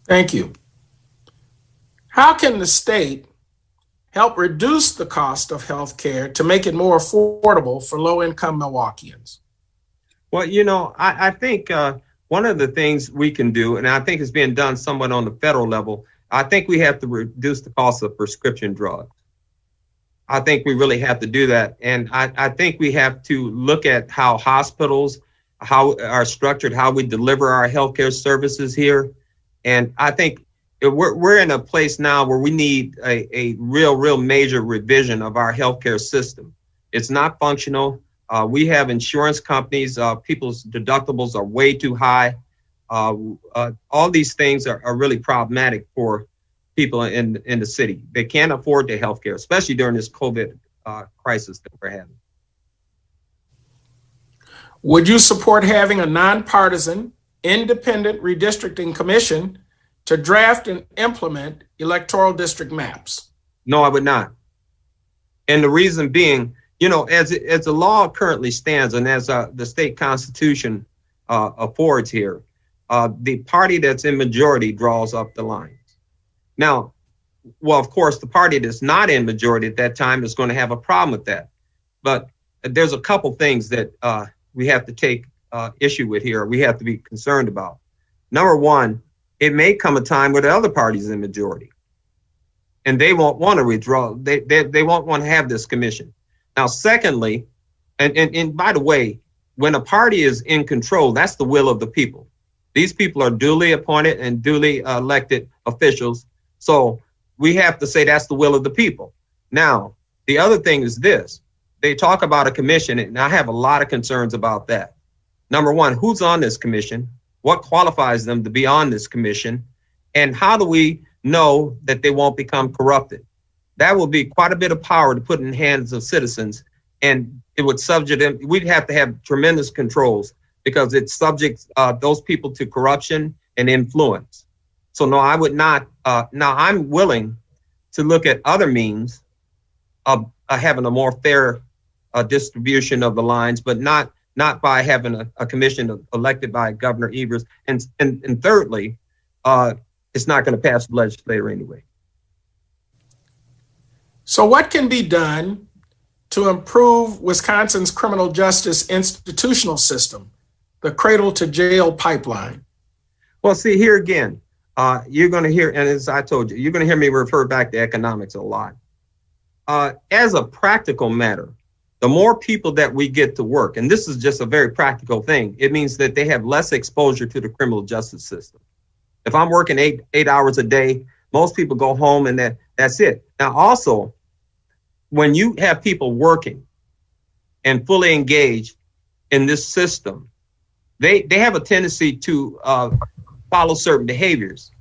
Thank you. How can the state help reduce the cost of health care to make it more affordable for low-income Milwaukeeans? Well, I think one of the things we can do, and I think it's being done somewhat on the federal level, I think we have to reduce the cost of prescription drugs. I think we really have to do that. And I think we have to look at how hospitals are structured, how we deliver our healthcare services here. And I think we're in a place now where we need a real major revision of our healthcare system. It's not functional. We have insurance companies, people's deductibles are way too high. All these things are really problematic for people in the city. They can't afford their health care, especially during this COVID crisis that we're having. Would you support having a nonpartisan, independent redistricting commission to draft and implement electoral district maps? No, I would not. And the reason being, as the law currently stands and as the state constitution affords here, the party that's in majority draws up the lines. Now, well, of course, the party that's not in majority at that time is going to have a problem with that. But there's a couple things that we have to take issue with here. We have to be concerned about. Number one, it may come a time where the other party's in majority, and they won't want to withdraw. They won't want to have this commission. Now, secondly, and by the way, when a party is in control, that's the will of the people. These people are duly appointed and duly elected officials. So we have to say that's the will of the people. Now, the other thing is this. They talk about a commission, and I have a lot of concerns about that. Number one, who's on this commission? What qualifies them to be on this commission? And how do we know that they won't become corrupted? That will be quite a bit of power to put in the hands of citizens, and it would subject them. We'd have to have tremendous controls because it subjects those people to corruption and influence. So no, I would not. Now I'm willing to look at other means of having a more fair distribution of the lines, but not by having a commission elected by Governor Evers. And thirdly, it's not going to pass the legislature anyway. So what can be done to improve Wisconsin's criminal justice institutional system, the cradle to jail pipeline? Well, see, here again, you're going to hear, and as I told you, you're going to hear me refer back to economics a lot. As a practical matter, the more people that we get to work, and this is just a very practical thing, it means that they have less exposure to the criminal justice system. If I'm working eight hours a day, most people go home and that's it. Now, also, when you have people working and fully engaged in this system, they have a tendency to follow certain behaviors,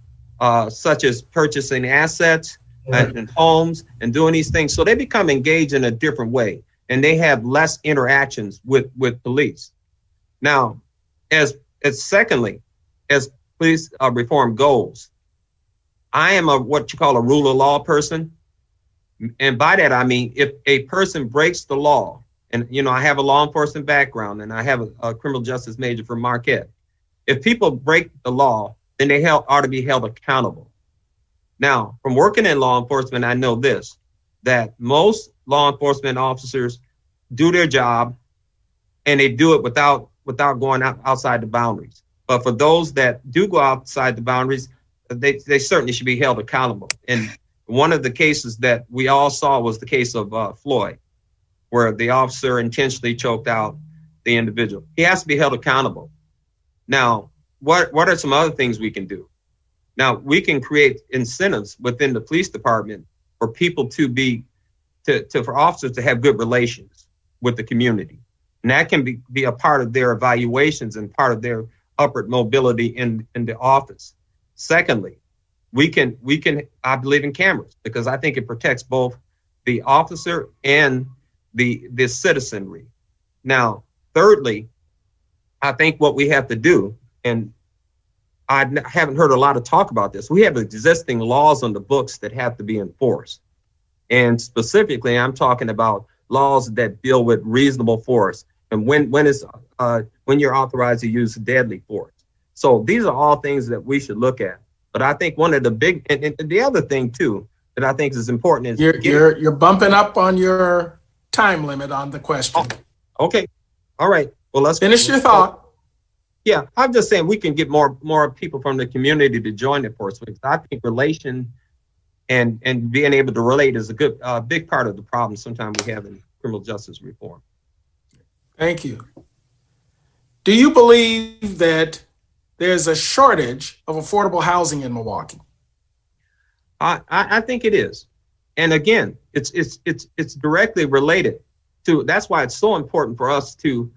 such as purchasing assets and homes and doing these things. So they become engaged in a different way, and they have less interactions with police. Now, as secondly, as police reform goes, I am what you call a rule of law person. And by that, I mean, if a person breaks the law, and, you know, I have a law enforcement background and I have a criminal justice major from Marquette. If people break the law, then they ought to be held accountable. Now, from working in law enforcement, I know this, that most law enforcement officers do their job and they do it without going outside the boundaries. But for those that do go outside the boundaries, they certainly should be held accountable. And one of the cases that we all saw was the case of Floyd, where the officer intentionally choked out the individual. He has to be held accountable. Now, what are some other things we can do? Now, we can create incentives within the police department for people for officers to have good relations with the community. And that can be a part of their evaluations and part of their upward mobility in the office. Secondly, we can, I believe in cameras, because I think it protects both the officer and the citizenry. Now, thirdly, I think what we have to do, and I haven't heard a lot of talk about this, we have existing laws on the books that have to be enforced. And specifically, I'm talking about laws that deal with reasonable force and when you're authorized to use deadly force. So these are all things that we should look at. But I think one of the big, and the other thing too that I think is important is you're bumping up on your time limit on the question. Oh, okay, all right. Well, let's finish your thought. Yeah, I'm just saying we can get more people from the community to join the force. I think relation and being able to relate is a big part of the problem sometimes we have in criminal justice reform. Thank you. Do you believe that there's a shortage of affordable housing in Milwaukee? I think it is. And again, it's directly related to, that's why it's so important for us to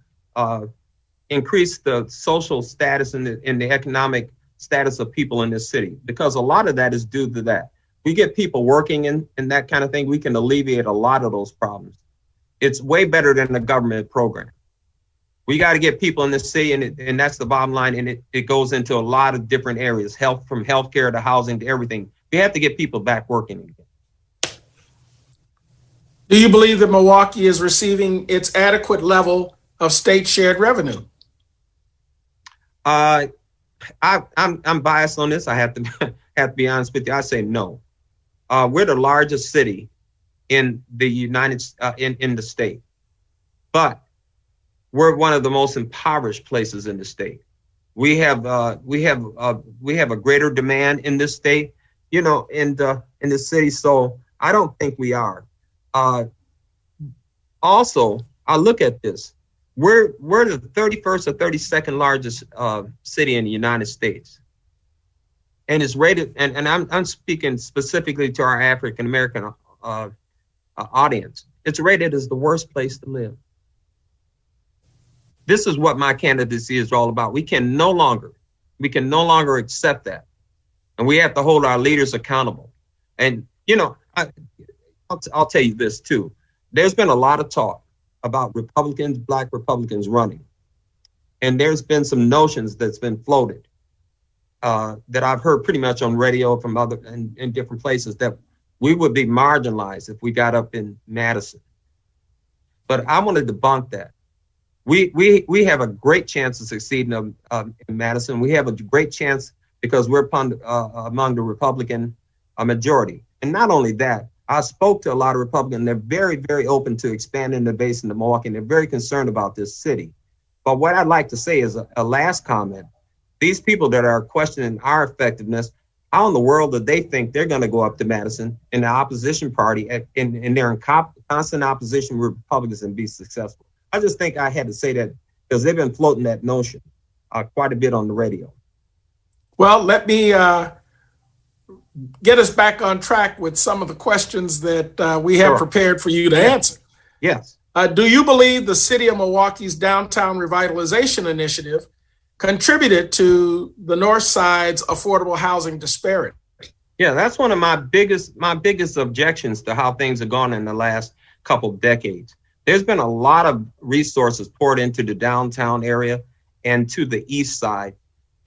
increase the social status and the economic status of people in this city, because a lot of that is due to that. We get people working in that kind of thing, we can alleviate a lot of those problems. It's way better than the government program. We got to get people in the city, and that's the bottom line. And it goes into a lot of different areas, from healthcare to housing to everything. We have to get people back working again. Do you believe that Milwaukee is receiving its adequate level of state shared revenue? I'm biased on this. I have to have to be honest with you. I say no. We're the largest city in the in the state, but we're one of the most impoverished places in the state. We have a greater demand in this state, in the city. So I don't think we are. Also, I look at this. We're the 31st or 32nd largest city in the United States, and it's rated. And I'm speaking specifically to our African American audience. It's rated as the worst place to live. This is what my candidacy is all about. We can no longer accept that, and we have to hold our leaders accountable. And I'll tell you this too. There's been a lot of talk about Black Republicans running. And there's been some notions that's been floated that I've heard pretty much on radio from in different places that we would be marginalized if we got up in Madison. But I want to debunk that. We have a great chance of succeeding in Madison. We have a great chance because we're among the Republican majority. And not only that, I spoke to a lot of Republicans. They're very, very open to expanding the base in Milwaukee, and they're very concerned about this city. But what I'd like to say is a last comment. These people that are questioning our effectiveness, how in the world do they think they're going to go up to Madison in the opposition party and they're in constant opposition with Republicans and be successful? I just think I had to say that because they've been floating that notion quite a bit on the radio. Well, let me get us back on track with some of the questions that we have prepared for you to answer. Yes. Do you believe the city of Milwaukee's downtown revitalization initiative contributed to the Northside's affordable housing disparity? Yeah, that's one of my biggest objections to how things have gone in the last couple of decades. There's been a lot of resources poured into the downtown area and to the east side,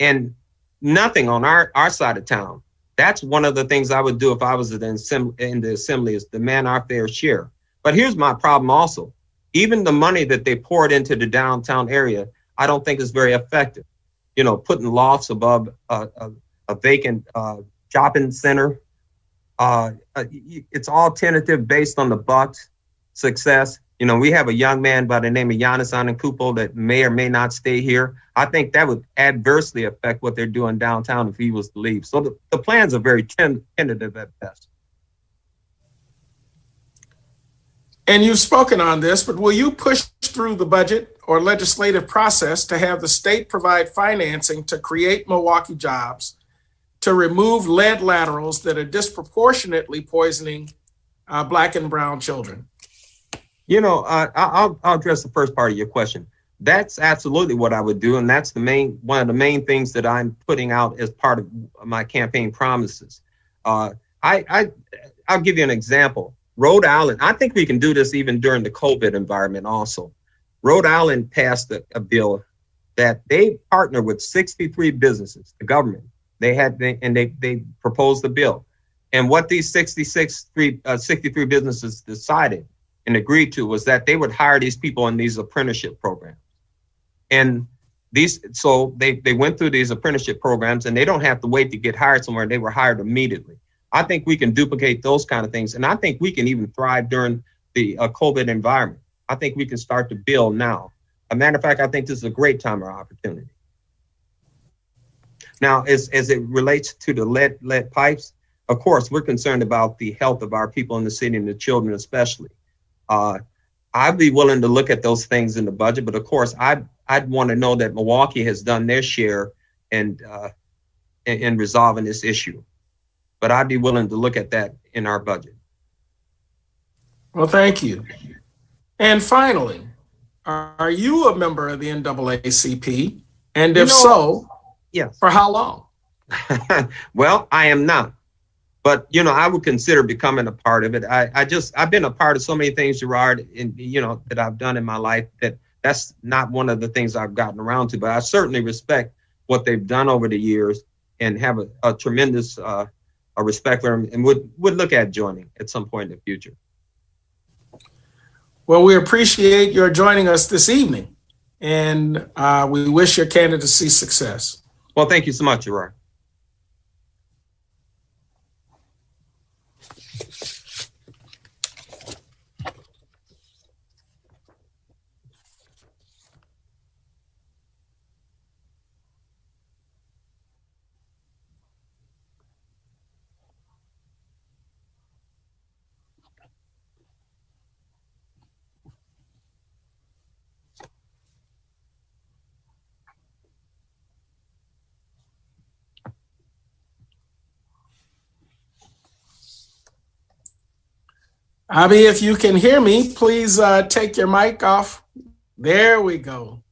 and nothing on our side of town. That's one of the things I would do if I was in the assembly is demand our fair share. But here's my problem also. Even the money that they poured into the downtown area, I don't think is very effective. Putting lofts above a vacant shopping center. It's all tentative based on the Bucks' success. We have a young man by the name of Giannis Antetokounmpo that may or may not stay here. I think that would adversely affect what they're doing downtown if he was to leave. So the plans are very tentative at best. And you've spoken on this, but will you push through the budget or legislative process to have the state provide financing to create Milwaukee jobs, to remove lead laterals that are disproportionately poisoning Black and brown children? I'll address the first part of your question. That's absolutely what I would do, and that's one of the main things that I'm putting out as part of my campaign promises. I'll give you an example. Rhode Island, I think we can do this even during the COVID environment also. Rhode Island passed a bill that they partner with 63 businesses, the government. They proposed the bill. And what these 63 businesses decided and agreed to was that they would hire these people in these apprenticeship programs. And so they went through these apprenticeship programs and they don't have to wait to get hired somewhere. They were hired immediately. I think we can duplicate those kind of things. And I think we can even thrive during the COVID environment. I think we can start to build now. As a matter of fact, I think this is a great time or opportunity. Now, as it relates to the lead pipes, of course, we're concerned about the health of our people in the city and the children especially. I'd be willing to look at those things in the budget, but of course, I'd want to know that Milwaukee has done their share in resolving this issue. But I'd be willing to look at that in our budget. Well, thank you. And finally, are you a member of the NAACP? And if so, yes. For how long? Well, I am not. But, I would consider becoming a part of it. I've been a part of so many things, Gerard, that I've done in my life that's not one of the things I've gotten around to. But I certainly respect what they've done over the years and have a tremendous respect for them and would look at joining at some point in the future. Well, we appreciate your joining us this evening. and we wish your candidacy success. Well, thank you so much, Gerard. Abie, if you can hear me, please take your mic off. There we go.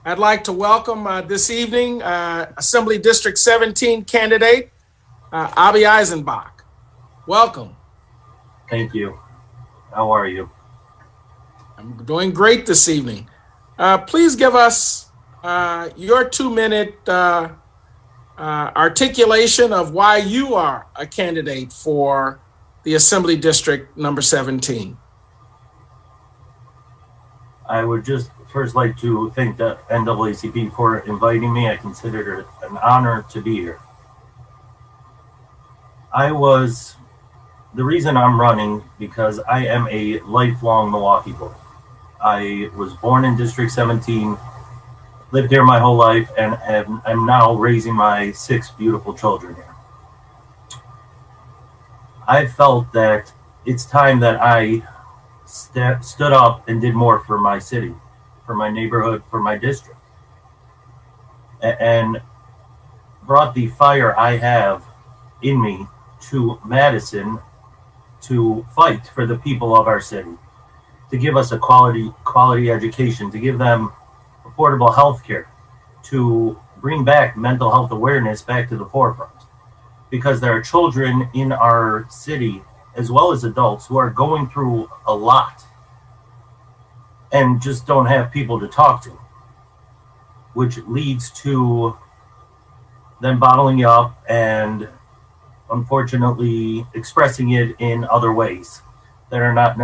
I'd like to welcome this evening Assembly District 17 candidate, Abie Eisenbach. Welcome. Thank you. How are you? I'm doing great this evening. Please give us your 2-minute articulation of why you are a candidate for the Assembly District number 17. I would just first like to thank the NAACP for inviting me. I consider it an honor to be here. The reason I'm running because I am a lifelong Milwaukee boy. I was born in District 17, lived here my whole life, and I'm now raising my 6 beautiful children here. I felt that it's time that I stood up and did more for my city, for my neighborhood, for my district, and brought the fire I have in me to Madison to fight for the people of our city, to give us a quality education, to give them affordable health care, to bring back mental health awareness back to the forefront. Because there are children in our city, as well as adults, who are going through a lot and just don't have people to talk to, which leads to them bottling up and unfortunately expressing it in other ways that are not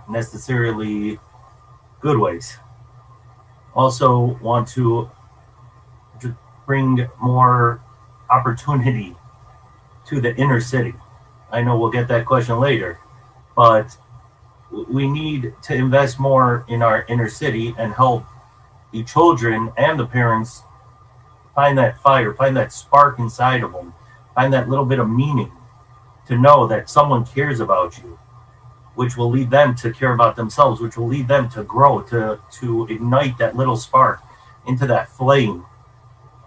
necessarily good ways. Also want to bring more opportunity to the inner city. I know we'll get that question later, but we need to invest more in our inner city and help the children and the parents find that fire, find that spark inside of them, find that little bit of meaning to know that someone cares about you, which will lead them to care about themselves, which will lead them to grow, to ignite that little spark into that flame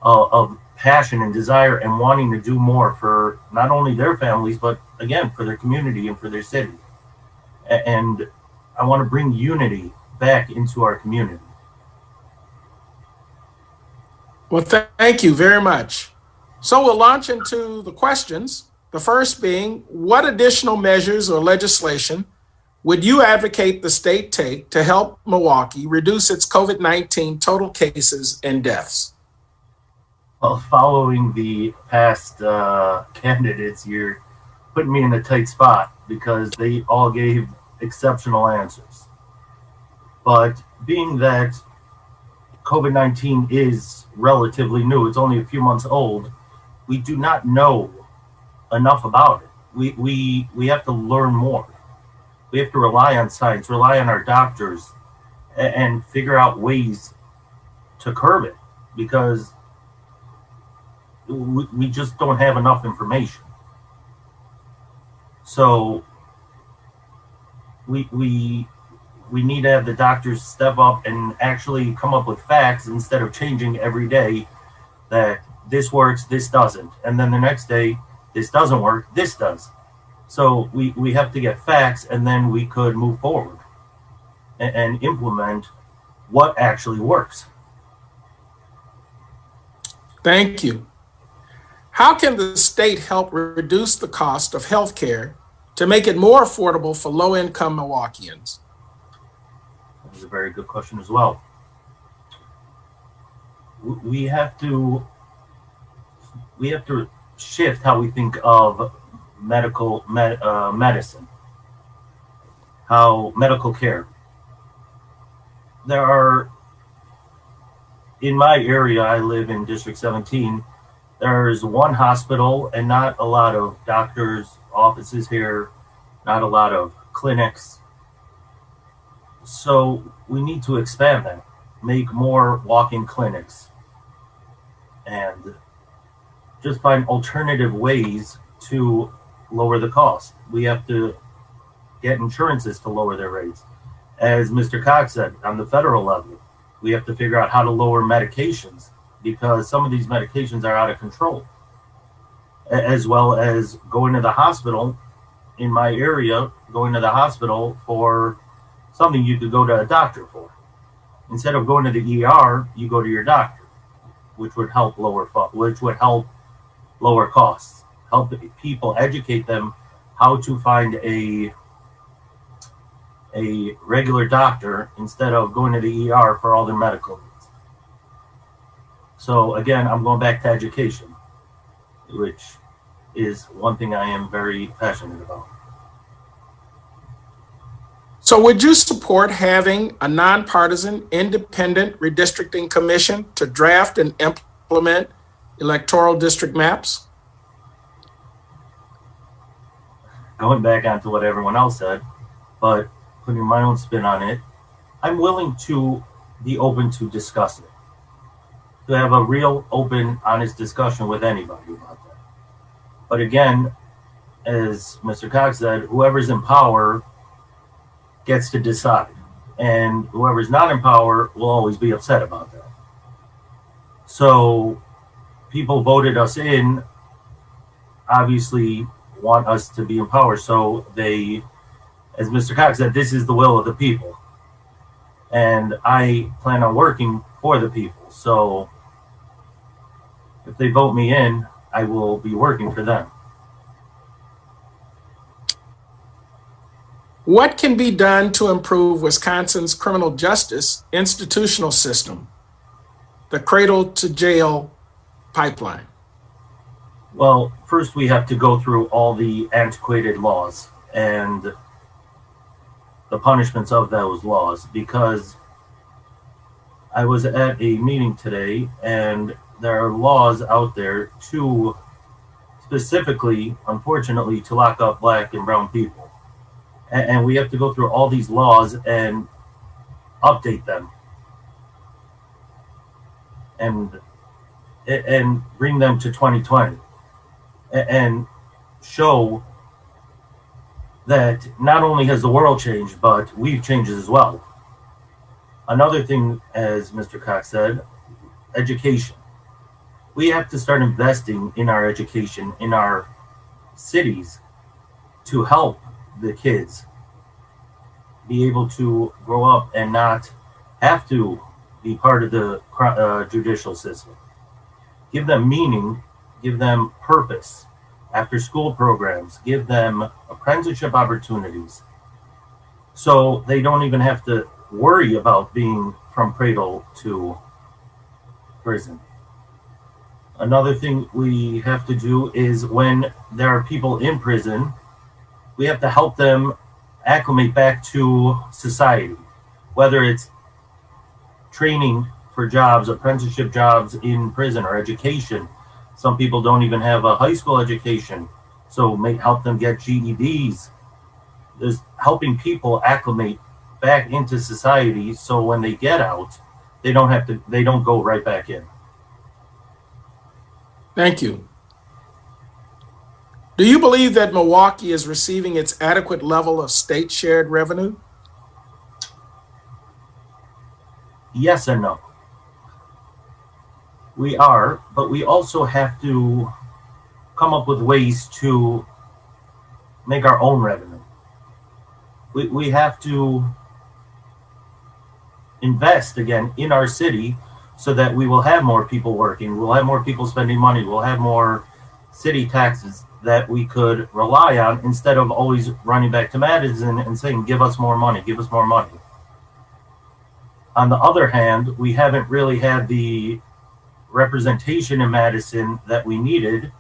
of passion and desire and wanting to do more for not only their families, but again, for their community and for their city. And I want to bring unity back into our community. Well, thank you very much. So we'll launch into the questions. The first being, what additional measures or legislation would you advocate the state take to help Milwaukee reduce its COVID-19 total cases and deaths? Well, following the past candidates, you're putting me in a tight spot because they all gave exceptional answers. But being that COVID-19 is relatively new, it's only a few months old, we do not know enough about it. We have to learn more. We have to rely on science, rely on our doctors, and figure out ways to curb it, because we just don't have enough information. So we need to have the doctors step up and actually come up with facts instead of changing every day that this works, this doesn't. And then the next day, this doesn't work, this does. So we have to get facts, and then we could move forward and implement what actually works. Thank you. How can the state help reduce the cost of health care to make it more affordable for low-income Milwaukeeans? That is a very good question as well. We have to shift how we think of medicine, how medical care. there are, in my area, I live in District 17, there's one hospital and not a lot of doctors' offices here, not a lot of clinics. So we need to expand that, make more walk-in clinics, and just find alternative ways to lower the cost. We have to get insurances to lower their rates. As Mr. Cox said, on the federal level, we have to figure out how to lower medications, because some of these medications are out of control, as well as going to the hospital. In my area, going to the hospital for something you could go to a doctor for. Instead of going to the ER, you go to your doctor, which would help lower costs, help people, educate them how to find a regular doctor instead of going to the ER for all their medical needs. So again, I'm going back to education, which is one thing I am very passionate about. So would you support having a nonpartisan, independent redistricting commission to draft and implement electoral district maps? Going back onto what everyone else said, but putting my own spin on it, I'm willing to be open to discuss it, to have a real open, honest discussion with anybody about that. But again, as Mr. Cox said, whoever's in power gets to decide, and whoever's not in power will always be upset about that. So people voted us in, obviously want us to be in power, so they, as Mr. Cox said, this is the will of the people, and I plan on working for the people. So if they vote me in, I will be working for them. What can be done to improve Wisconsin's criminal justice institutional system, the cradle to jail pipeline? Well, first we have to go through all the antiquated laws and the punishments of those laws, because I was at a meeting today and there are laws out there to specifically, unfortunately, to lock up Black and brown people. And we have to go through all these laws and update them and bring them to 2020 and show that not only has the world changed, but we've changed as well. Another thing, as Mr. Cox said, education. We have to start investing in our education in our cities to help the kids be able to grow up and not have to be part of the judicial system. Give them meaning, give them purpose, after school programs, give them apprenticeship opportunities, so they don't even have to worry about being from cradle to prison. Another thing we have to do is, when there are people in prison, we have to help them acclimate back to society, whether it's training for jobs, apprenticeship jobs in prison, or education. Some people don't even have a high school education, so help them get GEDs. There's helping people acclimate back into society, so when they get out, they don't go right back in. Thank you. Do you believe that Milwaukee is receiving its adequate level of state shared revenue? Yes and no. We are, but we also have to come up with ways to make our own revenue. We have to invest again in our city so that we will have more people working, we'll have more people spending money, we'll have more city taxes that we could rely on, instead of always running back to Madison and saying, give us more money, give us more money. On the other hand, we haven't really had the representation in Madison that we needed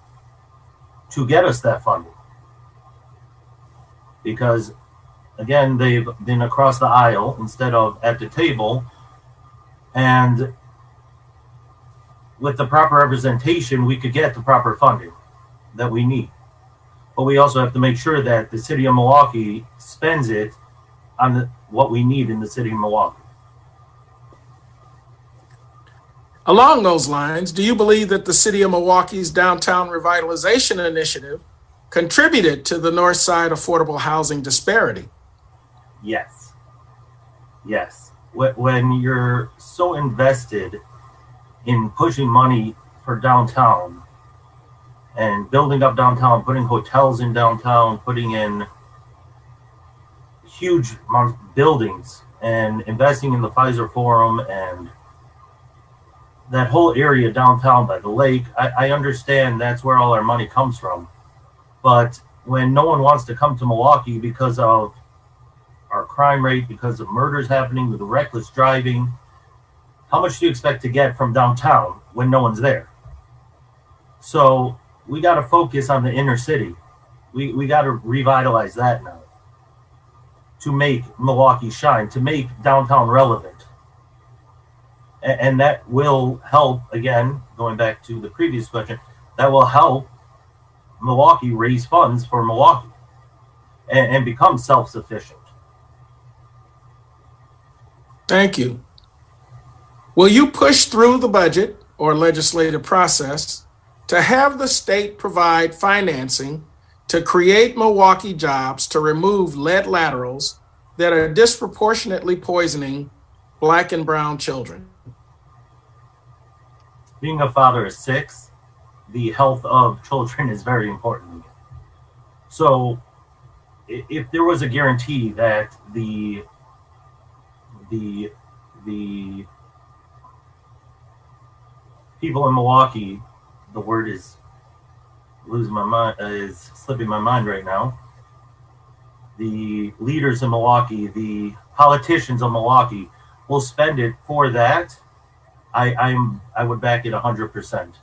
to get us that funding. Because, again, they've been across the aisle instead of at the table, And with the proper representation, we could get the proper funding that we need. But we also have to make sure that the city of Milwaukee spends it on what we need in the city of Milwaukee. Along those lines, do you believe that the city of Milwaukee's downtown revitalization initiative contributed to the Northside affordable housing disparity? Yes. Yes. When you're so invested in pushing money for downtown and building up downtown, putting hotels in downtown, putting in huge buildings and investing in the Pfizer Forum and that whole area downtown by the lake, I understand that's where all our money comes from. But when no one wants to come to Milwaukee because of our crime rate, because of murders happening, with the reckless driving, how much do you expect to get from downtown when no one's there? So we got to focus on the inner city. We got to revitalize that now to make Milwaukee shine, to make downtown relevant. And that will help, again, going back to the previous question, that will help Milwaukee raise funds for Milwaukee and become self-sufficient. Thank you. Will you push through the budget or legislative process to have the state provide financing to create Milwaukee jobs to remove lead laterals that are disproportionately poisoning Black and brown children? Being a father of 6, the health of children is very important to me. So if there was a guarantee that the people in Milwaukee, the word is losing my mind, is slipping my mind right now. The leaders in Milwaukee, the politicians of Milwaukee will spend it for that. I would back it 100%.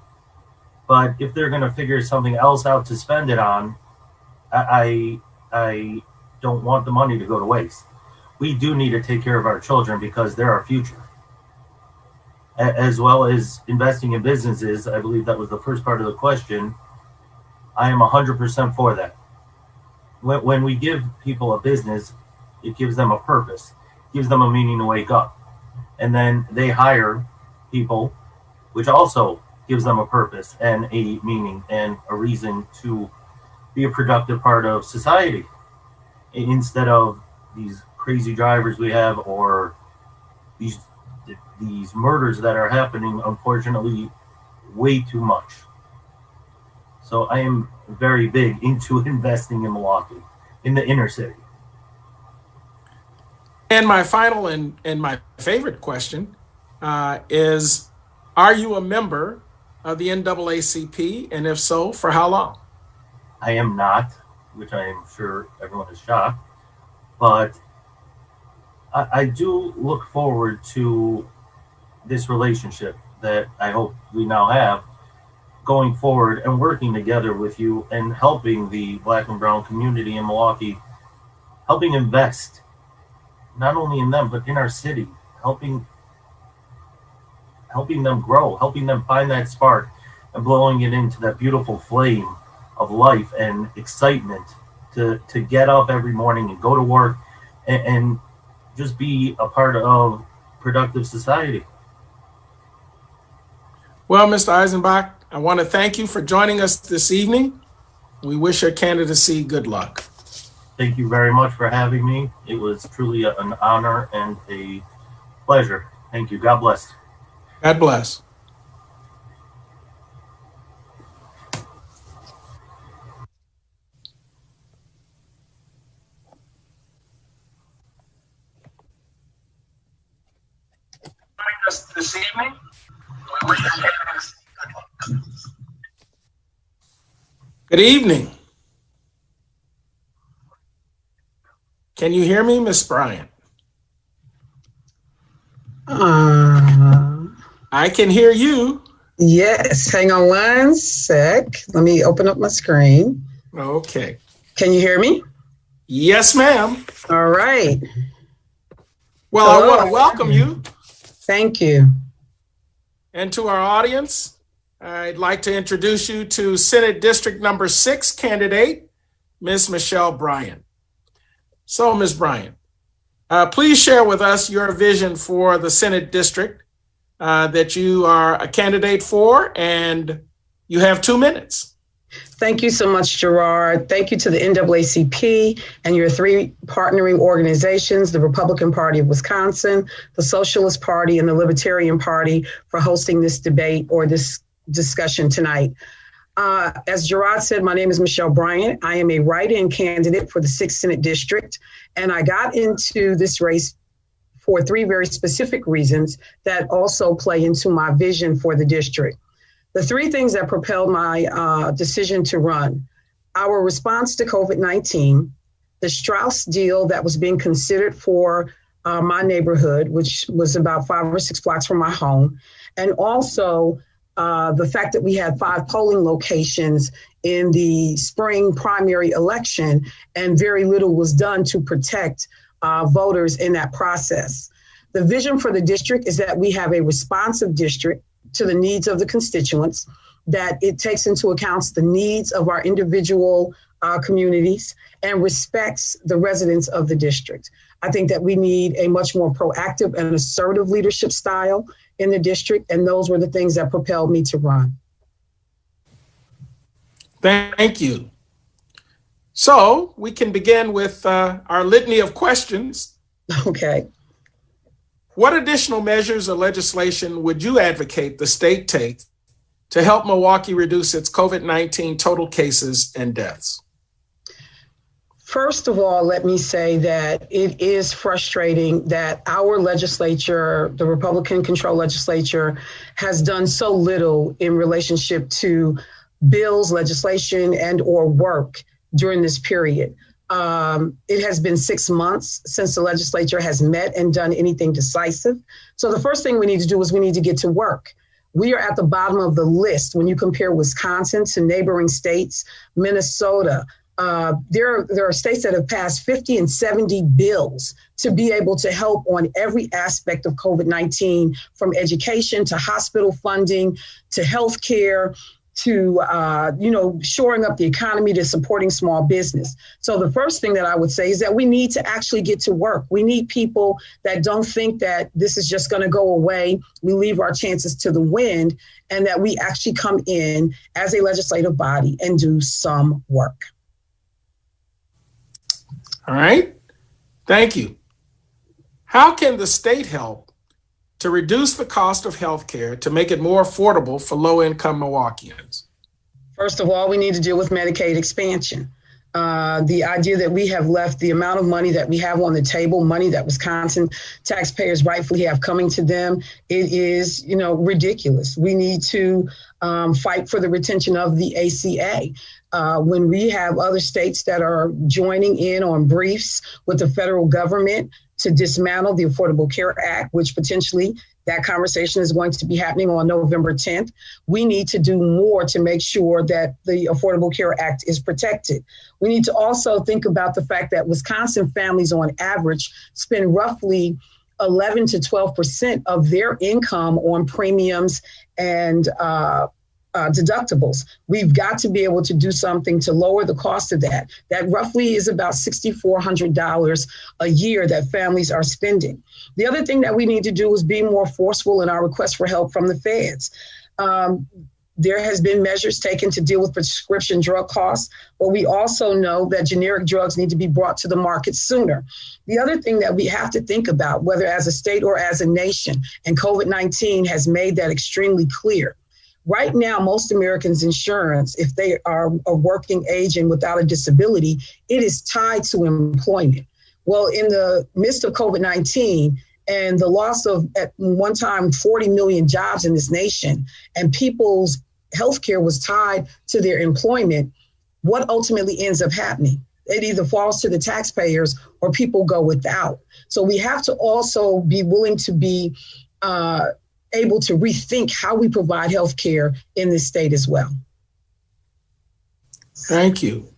But if they're going to figure something else out to spend it on, I don't want the money to go to waste. We do need to take care of our children because they're our future. As well as investing in businesses, I believe that was the first part of the question. I am 100% for that. When we give people a business, it gives them a purpose, gives them a meaning to wake up. And then they hire people, which also gives them a purpose and a meaning and a reason to be a productive part of society, instead of these crazy drivers we have or these murders that are happening, unfortunately, way too much. So I am very big into investing in Milwaukee, in the inner city. And my final and my favorite question is, are you a member of the NAACP? And if so, for how long? I am not, which I am sure everyone is shocked. But I do look forward to this relationship that I hope we now have going forward and working together with you and helping the Black and brown community in Milwaukee, helping invest not only in them, but in our city, helping them grow, helping them find that spark and blowing it into that beautiful flame of life and excitement to get up every morning and go to work and just be a part of productive society. Well, Mr. Eisenbach, I want to thank you for joining us this evening. We wish your candidacy good luck. Thank you very much for having me. It was truly an honor and a pleasure. Thank you. God bless. God bless. Joining us this evening, we wish your candidacy good luck. Good evening. Can you hear me, Miss Bryant? I can hear you. Yes, hang on one sec. Let me open up my screen. Okay. Can you hear me? Yes, ma'am. All right. Well, Hello. I want to welcome you Thank you. And to our audience, I'd like to introduce you to Senate District number 6 candidate, Ms. Michelle Bryant. So, Ms. Bryant, please share with us your vision for the Senate District that you are a candidate for, and you have 2 minutes. Thank you so much, Gerard. Thank you to the NAACP and your 3 partnering organizations, the Republican Party of Wisconsin, the Socialist Party, and the Libertarian Party for hosting this debate or this discussion tonight. As Gerard said, my name is Michelle Bryant. I am a write-in candidate for the 6th Senate District, and I got into this race for 3 very specific reasons that also play into my vision for the district. The 3 things that propelled my decision to run: our response to COVID-19, the Strauss deal that was being considered for my neighborhood, which was about 5 or 6 blocks from my home, and also the fact that we had 5 polling locations in the spring primary election, and very little was done to protect voters in that process. The vision for the district is that we have a responsive district to the needs of the constituents, that it takes into account the needs of our individual communities and respects the residents of the district. I think that we need a much more proactive and assertive leadership style in the district, and those were the things that propelled me to run. Thank you. So we can begin with our litany of questions. Okay. What additional measures or legislation would you advocate the state take to help Milwaukee reduce its COVID-19 total cases and deaths? First of all, let me say that it is frustrating that our legislature, the Republican-controlled legislature, has done so little in relationship to bills, legislation, and or work during this period. It has been 6 months since the legislature has met and done anything decisive. So the first thing we need to do is we need to get to work. We are at the bottom of the list when you compare Wisconsin to neighboring states, Minnesota. There are states that have passed 50 and 70 bills to be able to help on every aspect of COVID-19, from education to hospital funding to healthcare, to shoring up the economy, to supporting small business. So the first thing that I would say is that we need to actually get to work. We need people that don't think that this is just going to go away. We leave our chances to the wind, and that we actually come in as a legislative body and do some work. All right. Thank you. How can the state help to reduce the cost of healthcare to make it more affordable for low-income Milwaukeeans? First of all, we need to deal with Medicaid expansion. The idea that we have left the amount of money that we have on the table, money that Wisconsin taxpayers rightfully have coming to them, it is, ridiculous. We need to fight for the retention of the ACA. When we have other states that are joining in on briefs with the federal government to dismantle the Affordable Care Act, which potentially that conversation is going to be happening on November 10th. We need to do more to make sure that the Affordable Care Act is protected. We need to also think about the fact that Wisconsin families on average spend roughly 11 to 12% of their income on premiums and deductibles. We've got to be able to do something to lower the cost of that. That roughly is about $6,400 a year that families are spending. The other thing that we need to do is be more forceful in our request for help from the feds. There has been measures taken to deal with prescription drug costs, but we also know that generic drugs need to be brought to the market sooner. The other thing that we have to think about, whether as a state or as a nation, and COVID-19 has made that extremely clear. Right now, most Americans' insurance, if they are a working age and without a disability, it is tied to employment. Well, in the midst of COVID-19 and the loss of, at one time, 40 million jobs in this nation, and people's healthcare was tied to their employment, what ultimately ends up happening? It either falls to the taxpayers or people go without. So we have to also be willing to be able to rethink how we provide health care in this state as well. Thank you.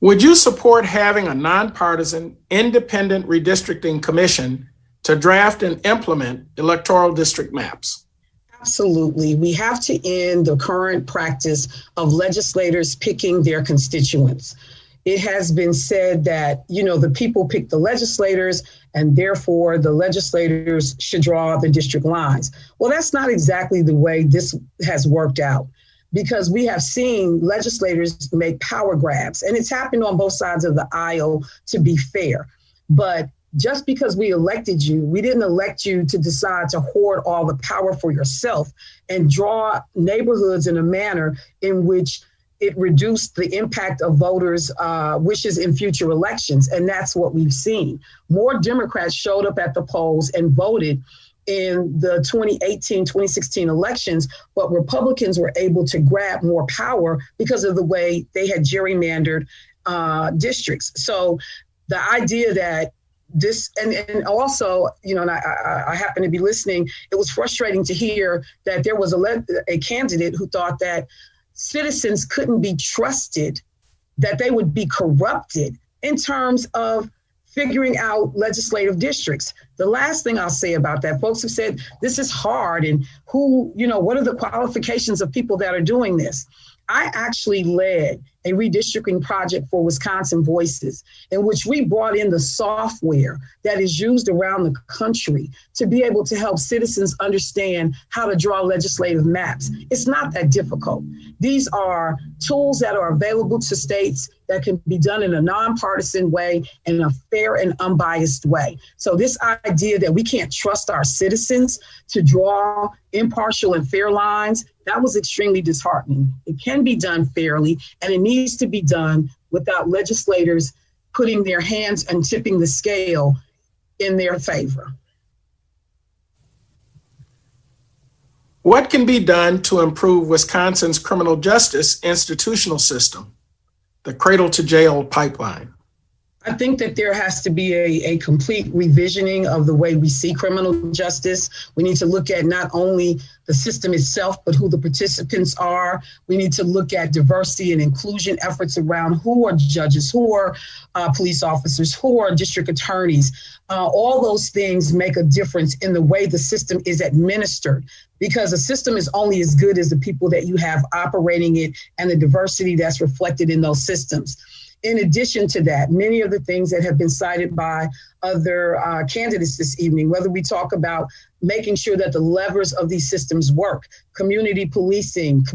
Would you support having a nonpartisan, independent redistricting commission to draft and implement electoral district maps? Absolutely. We have to end the current practice of legislators picking their constituents. It has been said that, the people pick the legislators and therefore the legislators should draw the district lines. Well, that's not exactly the way this has worked out, because we have seen legislators make power grabs, and it's happened on both sides of the aisle, to be fair. But just because we elected you, we didn't elect you to decide to hoard all the power for yourself and draw neighborhoods in a manner in which it reduced the impact of voters' wishes in future elections. And that's what we've seen. More Democrats showed up at the polls and voted in the 2018, 2016 elections, but Republicans were able to grab more power because of the way they had gerrymandered districts. So the idea that this, and also, and I happen to be listening, it was frustrating to hear that there was a candidate who thought that citizens couldn't be trusted, that they would be corrupted in terms of figuring out legislative districts. The last thing I'll say about that, folks have said, this is hard, and what are the qualifications of people that are doing this? I actually led a redistricting project for Wisconsin Voices, in which we brought in the software that is used around the country to be able to help citizens understand how to draw legislative maps. It's not that difficult. These are tools that are available to states that can be done in a nonpartisan way and in a fair and unbiased way. So this idea that we can't trust our citizens to draw impartial and fair lines, that was extremely disheartening. It can be done fairly, and it needs to be done without legislators putting their hands and tipping the scale in their favor. What can be done to improve Wisconsin's criminal justice institutional system, the cradle to jail pipeline? I think that there has to be a complete revisioning of the way we see criminal justice. We need to look at not only the system itself, but who the participants are. We need to look at diversity and inclusion efforts around who are judges, who are police officers, who are district attorneys. All those things make a difference in the way the system is administered, because a system is only as good as the people that you have operating it and the diversity that's reflected in those systems. In addition to that, many of the things that have been cited by other candidates this evening, whether we talk about making sure that the levers of these systems work, community policing,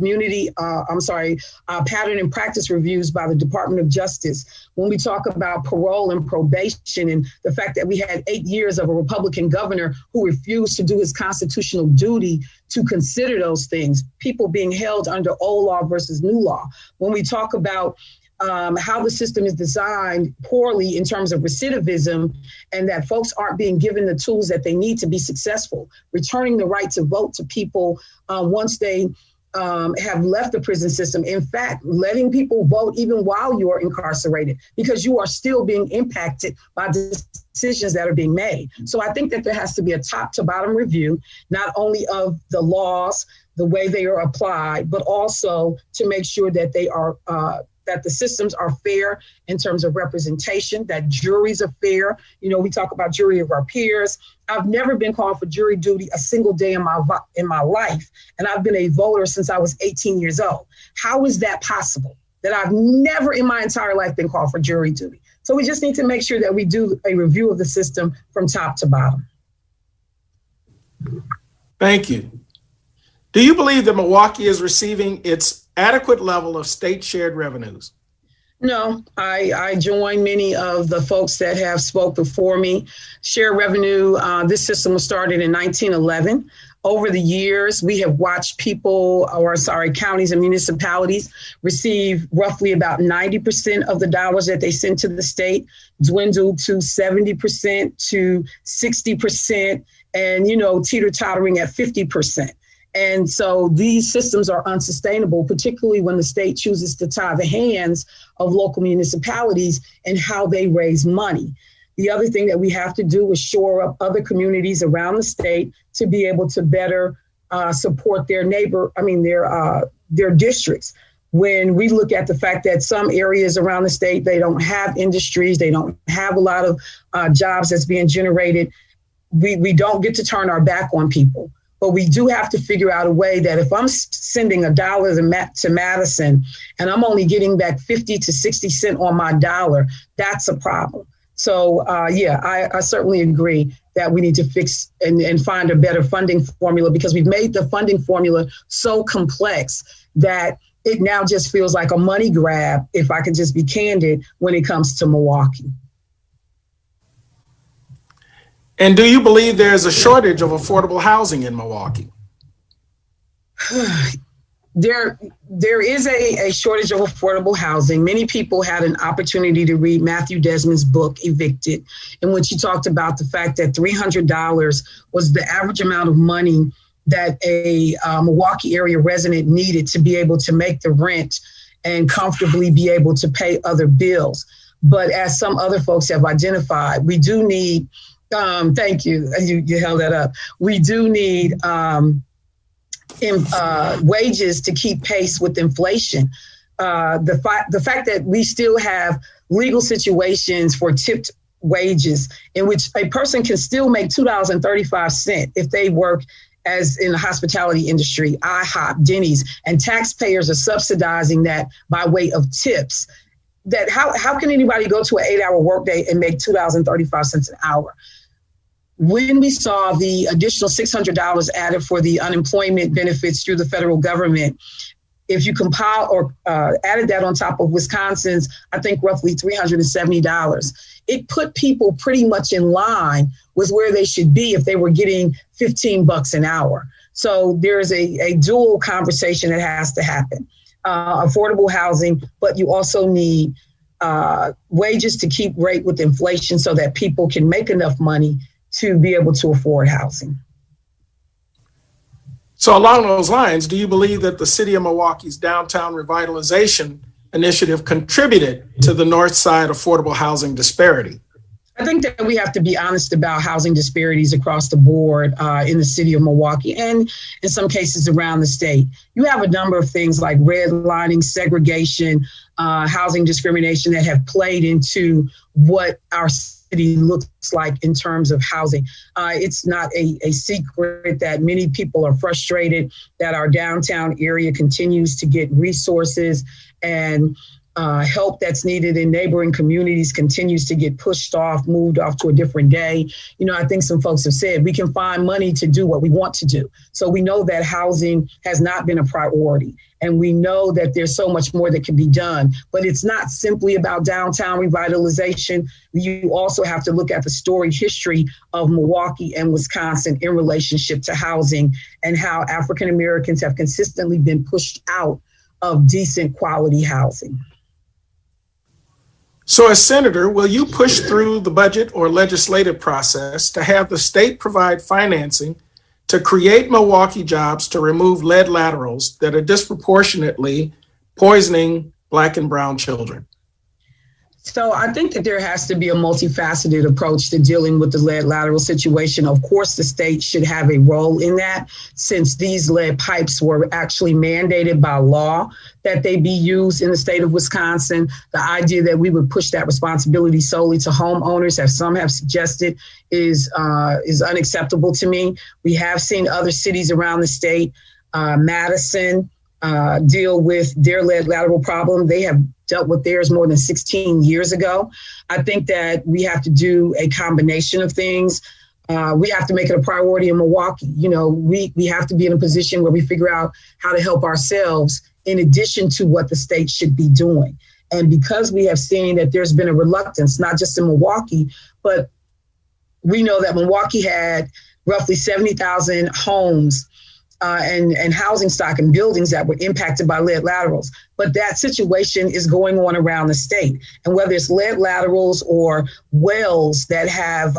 pattern and practice reviews by the Department of Justice, when we talk about parole and probation and the fact that we had 8 years of a Republican governor who refused to do his constitutional duty to consider those things, people being held under old law versus new law. When we talk about how the system is designed poorly in terms of recidivism, and that folks aren't being given the tools that they need to be successful, returning the right to vote to people once they have left the prison system. In fact, letting people vote even while you're incarcerated, because you are still being impacted by decisions that are being made. So I think that there has to be a top to bottom review, not only of the laws, the way they are applied, but also to make sure that they are that the systems are fair in terms of representation, that juries are fair. We talk about jury of our peers. I've never been called for jury duty a single day in my life, and I've been a voter since I was 18 years old. How is that possible, that I've never in my entire life been called for jury duty? So we just need to make sure that we do a review of the system from top to bottom. Thank you. Do you believe that Milwaukee is receiving its adequate level of state shared revenues? No, I join many of the folks that have spoke before me. Shared revenue, this system was started in 1911. Over the years, we have watched counties and municipalities receive roughly about 90% of the dollars that they send to the state, dwindle to 70% to 60%, and, teeter-tottering at 50%. And so these systems are unsustainable, particularly when the state chooses to tie the hands of local municipalities and how they raise money. The other thing that we have to do is shore up other communities around the state to be able to better support their districts. when we look at the fact that some areas around the state, they don't have industries, they don't have a lot of jobs that's being generated, we don't get to turn our back on people. But we do have to figure out a way that if I'm sending $1 to Madison and I'm only getting back 50 to 60 cents on my dollar, that's a problem. So, I certainly agree that we need to fix and find a better funding formula, because we've made the funding formula so complex that it now just feels like a money grab, if I can just be candid, when it comes to Milwaukee. And do you believe there's a shortage of affordable housing in Milwaukee? There is a shortage of affordable housing. Many people had an opportunity to read Matthew Desmond's book, Evicted, in which he talked about the fact that $300 was the average amount of money that a Milwaukee area resident needed to be able to make the rent and comfortably be able to pay other bills. But as some other folks have identified, we do need, thank you, you held that up. We do need wages to keep pace with inflation. The fact that we still have legal situations for tipped wages in which a person can still make $2.35 if they work as in the hospitality industry, IHOP, Denny's, and taxpayers are subsidizing that by way of tips. That how can anybody go to an 8-hour workday and make $2.35 an hour? When we saw the additional $600 added for the unemployment benefits through the federal government, if you compile or added that on top of Wisconsin's, I think roughly $370, it put people pretty much in line with where they should be if they were getting $15 an hour. So there's a dual conversation that has to happen. Affordable housing, but you also need wages to keep rate with inflation so that people can make enough money to be able to afford housing. So along those lines, do you believe that the city of Milwaukee's downtown revitalization initiative contributed to the Northside affordable housing disparity? I think that we have to be honest about housing disparities across the board in the city of Milwaukee and in some cases around the state. You have a number of things like redlining, segregation, housing discrimination that have played into what our city looks like in terms of housing. It's not a secret that many people are frustrated that our downtown area continues to get resources and help that's needed in neighboring communities continues to get pushed off, moved off to a different day. You know, I think some folks have said we can find money to do what we want to do. So we know that housing has not been a priority. And we know that there's so much more that can be done. But it's not simply about downtown revitalization. You also have to look at the storied history of Milwaukee and Wisconsin in relationship to housing and how African Americans have consistently been pushed out of decent quality housing. So as senator, will you push through the budget or legislative process to have the state provide financing to create Milwaukee jobs to remove lead laterals that are disproportionately poisoning Black and brown children? So I think that there has to be a multifaceted approach to dealing with the lead lateral situation. Of course, the state should have a role in that, since these lead pipes were actually mandated by law that they be used in the state of Wisconsin. The idea that we would push that responsibility solely to homeowners, as some have suggested, is unacceptable to me. We have seen other cities around the state, Madison, deal with their lead lateral problem. They have dealt with theirs more than 16 years ago. I think that we have to do a combination of things. We have to make it a priority in Milwaukee. You know, we have to be in a position where we figure out how to help ourselves in addition to what the state should be doing. And because we have seen that there's been a reluctance, not just in Milwaukee, but we know that Milwaukee had roughly 70,000 homes and housing stock and buildings that were impacted by lead laterals. But that situation is going on around the state. And whether it's lead laterals or wells that have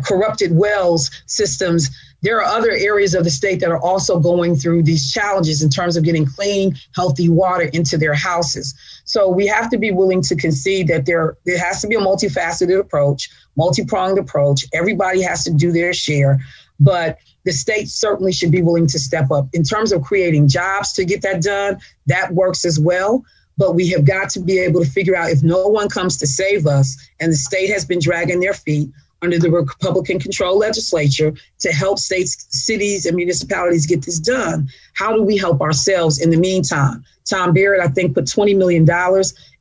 corrupted wells systems, there are other areas of the state that are also going through these challenges in terms of getting clean, healthy water into their houses. So we have to be willing to concede that there has to be a multifaceted approach, multi-pronged approach. Everybody has to do their share. But the state certainly should be willing to step up. In terms of creating jobs to get that done, that works as well. But we have got to be able to figure out, if no one comes to save us, and the state has been dragging their feet under the Republican-controlled legislature to help states, cities, and municipalities get this done, how do we help ourselves in the meantime? Tom Barrett, I think, put $20 million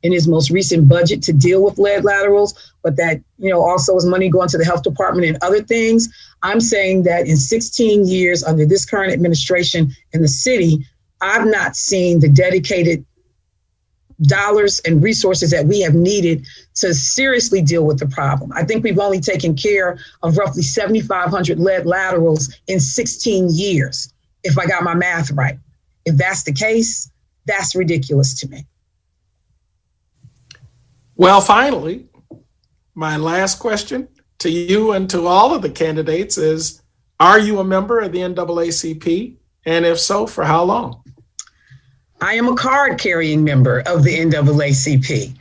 in his most recent budget to deal with lead laterals, but that, also is money going to the health department and other things. I'm saying that in 16 years under this current administration in the city, I've not seen the dedicated dollars and resources that we have needed to seriously deal with the problem. I think we've only taken care of roughly 7,500 lead laterals in 16 years, if I got my math right. If that's the case, that's ridiculous to me. Well, finally, my last question to you and to all of the candidates is, are you a member of the NAACP? And if so, for how long? I am a card-carrying member of the NAACP.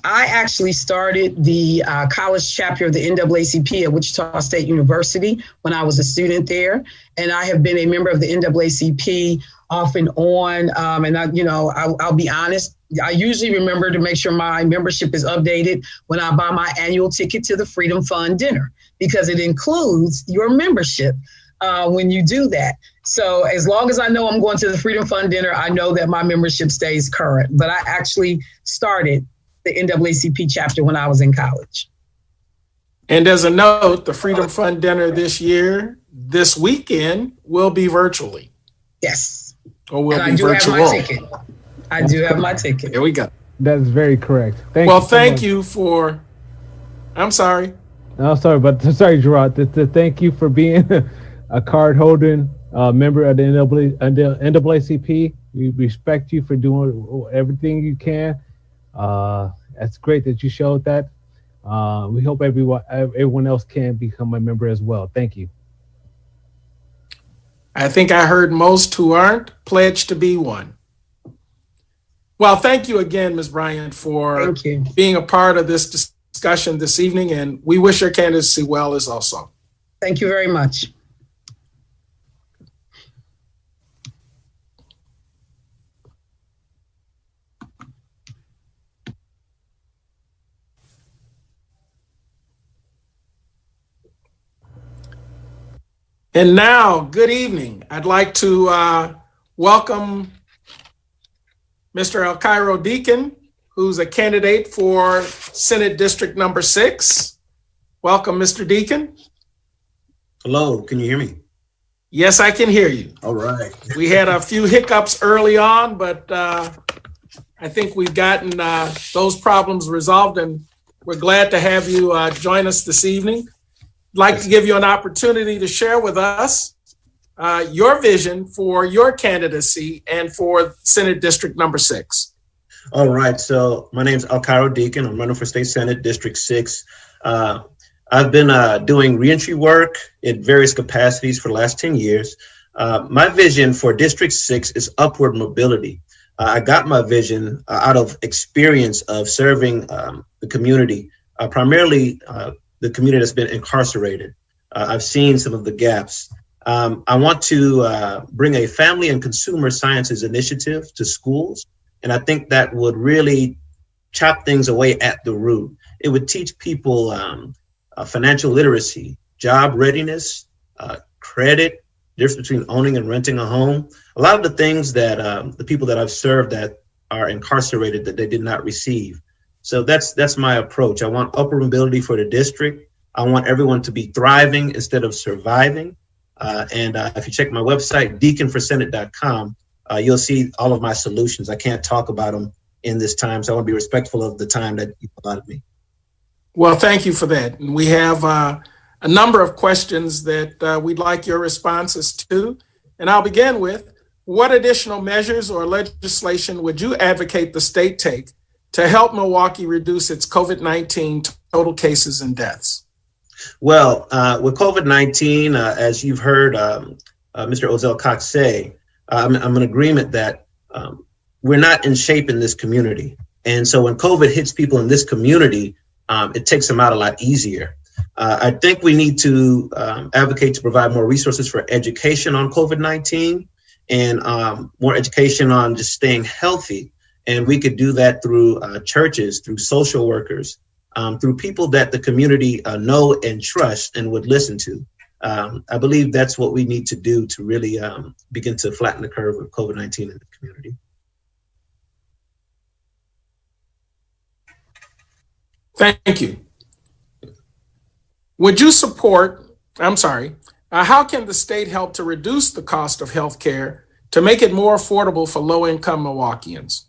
I actually started the college chapter of the NAACP at Wichita State University when I was a student there, and I have been a member of the NAACP off and on. I'll be honest, I usually remember to make sure my membership is updated when I buy my annual ticket to the Freedom Fund dinner, because it includes your membership when you do that. So as long as I know I'm going to the Freedom Fund dinner, I know that my membership stays current. But I actually started the NAACP chapter when I was in college. And as a note, the Freedom Fund dinner this weekend, will be virtually. Yes. Or will and be virtual. I do have my ticket. Here we go. That is very correct. Thank you for, I'm sorry. No, sorry, Gerard. Thank you for being a card holding member of the NAACP. We respect you for doing everything you can. That's great that you showed that. We hope everyone else can become a member as well. Thank you. I think I heard most who aren't pledged to be one. Well, thank you again, Ms. Bryant, for being a part of this discussion this evening, and we wish your candidacy well as also. Thank you very much. And now, good evening. I'd like to welcome Mr. Alcrio Deacon, who's a candidate for Senate District number 6. Welcome, Mr. Deacon. Hello, can you hear me? Yes, I can hear you. All right. We had a few hiccups early on, but I think we've gotten those problems resolved, and we're glad to have you join us this evening. I'd like to give you an opportunity to share with us your vision for your candidacy and for Senate District number 6. All right. So my name is Alcrio Deacon. I'm running for State Senate District 6. I've been doing reentry work in various capacities for the last 10 years. My vision for District 6 is upward mobility. I got my vision out of experience of serving the community, primarily the community that's been incarcerated. I've seen some of the gaps. I want to bring a family and consumer sciences initiative to schools. And I think that would really chop things away at the root. It would teach people financial literacy, job readiness, credit, difference between owning and renting a home. A lot of the things that the people that I've served that are incarcerated that they did not receive. So that's my approach. I want upward mobility for the district. I want everyone to be thriving instead of surviving. And if you check my website, deaconforsenate.com, you'll see all of my solutions. I can't talk about them in this time, so I want to be respectful of the time that you allotted me. Well, thank you for that. And we have a number of questions that we'd like your responses to. And I'll begin with, what additional measures or legislation would you advocate the state take to help Milwaukee reduce its COVID-19 total cases and deaths? Well, with COVID-19, as you've heard Mr. Ozell Cox say, I'm in agreement that we're not in shape in this community. And so when COVID hits people in this community, it takes them out a lot easier. I think we need to advocate to provide more resources for education on COVID-19 and more education on just staying healthy. And we could do that through churches, through social workers, through people that the community know and trust and would listen to. I believe that's what we need to do to really begin to flatten the curve of COVID-19 in the community. Thank you. Would you support, how can the state help to reduce the cost of health care to make it more affordable for low-income Milwaukeeans?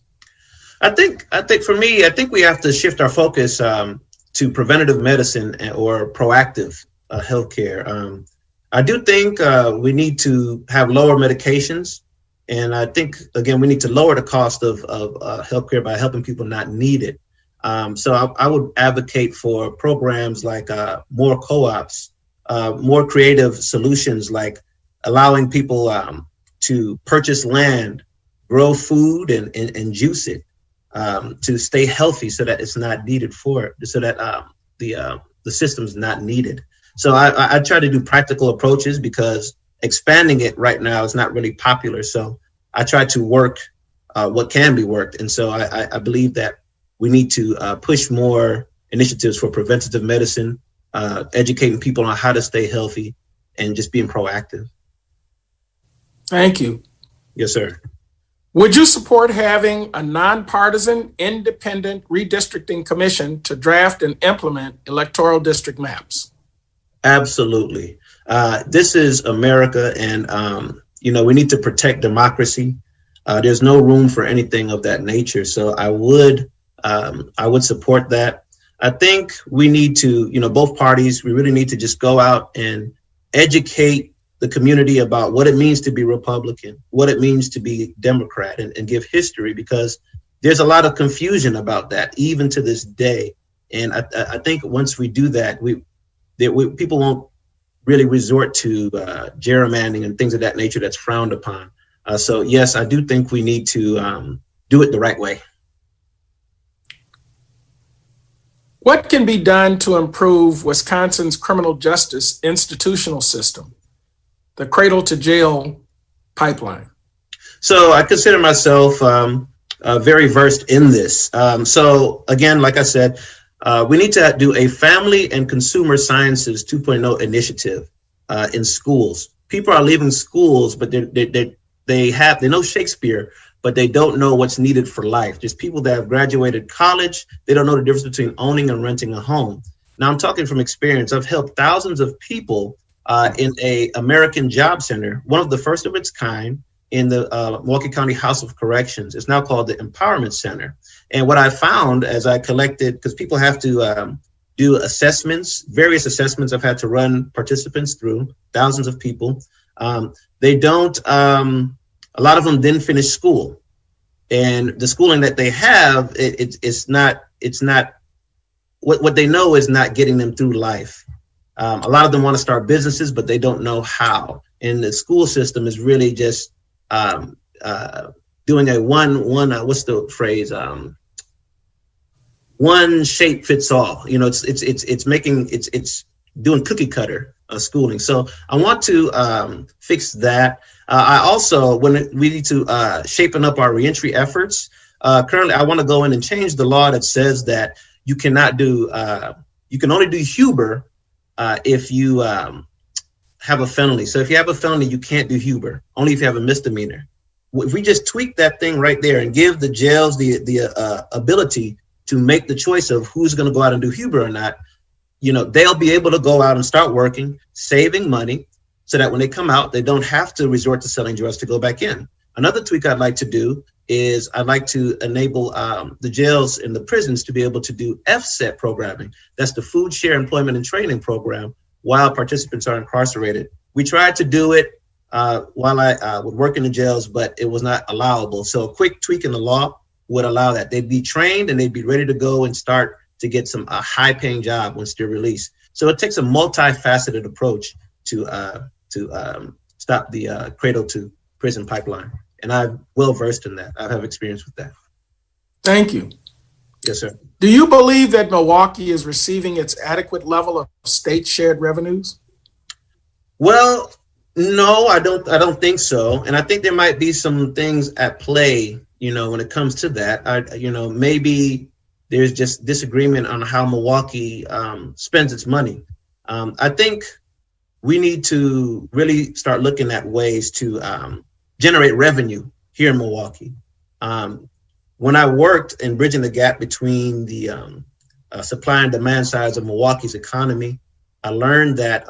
I think for me, I think we have to shift our focus to preventative medicine or proactive healthcare. I do think we need to have lower medications, and I think again we need to lower the cost of healthcare by helping people not need it. So I would advocate for programs like more co-ops, more creative solutions like allowing people to purchase land, grow food, and juice it to stay healthy, so that it's not needed so that the system's not needed. So I try to do practical approaches because expanding it right now is not really popular. So I try to work what can be worked, and so I believe that we need to push more initiatives for preventative medicine, educating people on how to stay healthy, and just being proactive. Thank you. Yes, sir. Would you support having a nonpartisan, independent redistricting commission to draft and implement electoral district maps? Absolutely. This is America, and we need to protect democracy. There's no room for anything of that nature. So I would support that. I think we need to, both parties, we really need to just go out and educate the community about what it means to be Republican, what it means to be Democrat, and give history, because there's a lot of confusion about that, even to this day. And I think once we do that, people won't really resort to gerrymandering and things of that nature that's frowned upon. So yes, I do think we need to do it the right way. What can be done to improve Wisconsin's criminal justice institutional system, the cradle to jail pipeline? So I consider myself very versed in this. So again, like I said, we need to do a family and consumer sciences 2.0 initiative in schools. People are leaving schools, but they know Shakespeare, but they don't know what's needed for life. Just people that have graduated college, they don't know the difference between owning and renting a home. Now I'm talking from experience. I've helped thousands of people in a American Job Center, one of the first of its kind in the Milwaukee County House of Corrections. It's now called the Empowerment Center. And what I found as I collected, because people have to do assessments, various assessments I've had to run participants through, thousands of people. A lot of them didn't finish school. And the schooling that they have, it's not what they know is not getting them through life. A lot of them want to start businesses, but they don't know how. And the school system is really just doing a what's the phrase? One shape fits all. It's doing cookie cutter schooling. So I want to fix that. I also, when we need to shapen up our reentry efforts. Currently, I want to go in and change the law that says that you cannot do, you can only do Huber if you have a felony. So if you have a felony, you can't do Huber, only if you have a misdemeanor. If we just tweak that thing right there and give the jails the ability to make the choice of who's going to go out and do Huber or not, they'll be able to go out and start working, saving money, so that when they come out, they don't have to resort to selling drugs to go back in. Another tweak I'd like to do is I'd like to enable the jails and the prisons to be able to do FSET programming. That's the Food Share Employment and Training Program while participants are incarcerated. We tried to do it while I would work in the jails, but it was not allowable. So a quick tweak in the law would allow that. They'd be trained and they'd be ready to go and start to get a high-paying job once they're released. So it takes a multifaceted approach to stop the cradle to prison pipeline. And I'm well versed in that. I have experience with that. Thank you. Yes, sir. Do you believe that Milwaukee is receiving its adequate level of state shared revenues? Well, no, I don't think so. And I think there might be some things at play, when it comes to that. Maybe there's just disagreement on how Milwaukee spends its money. I think we need to really start looking at ways to generate revenue here in Milwaukee. When I worked in bridging the gap between the supply and demand sides of Milwaukee's economy, I learned that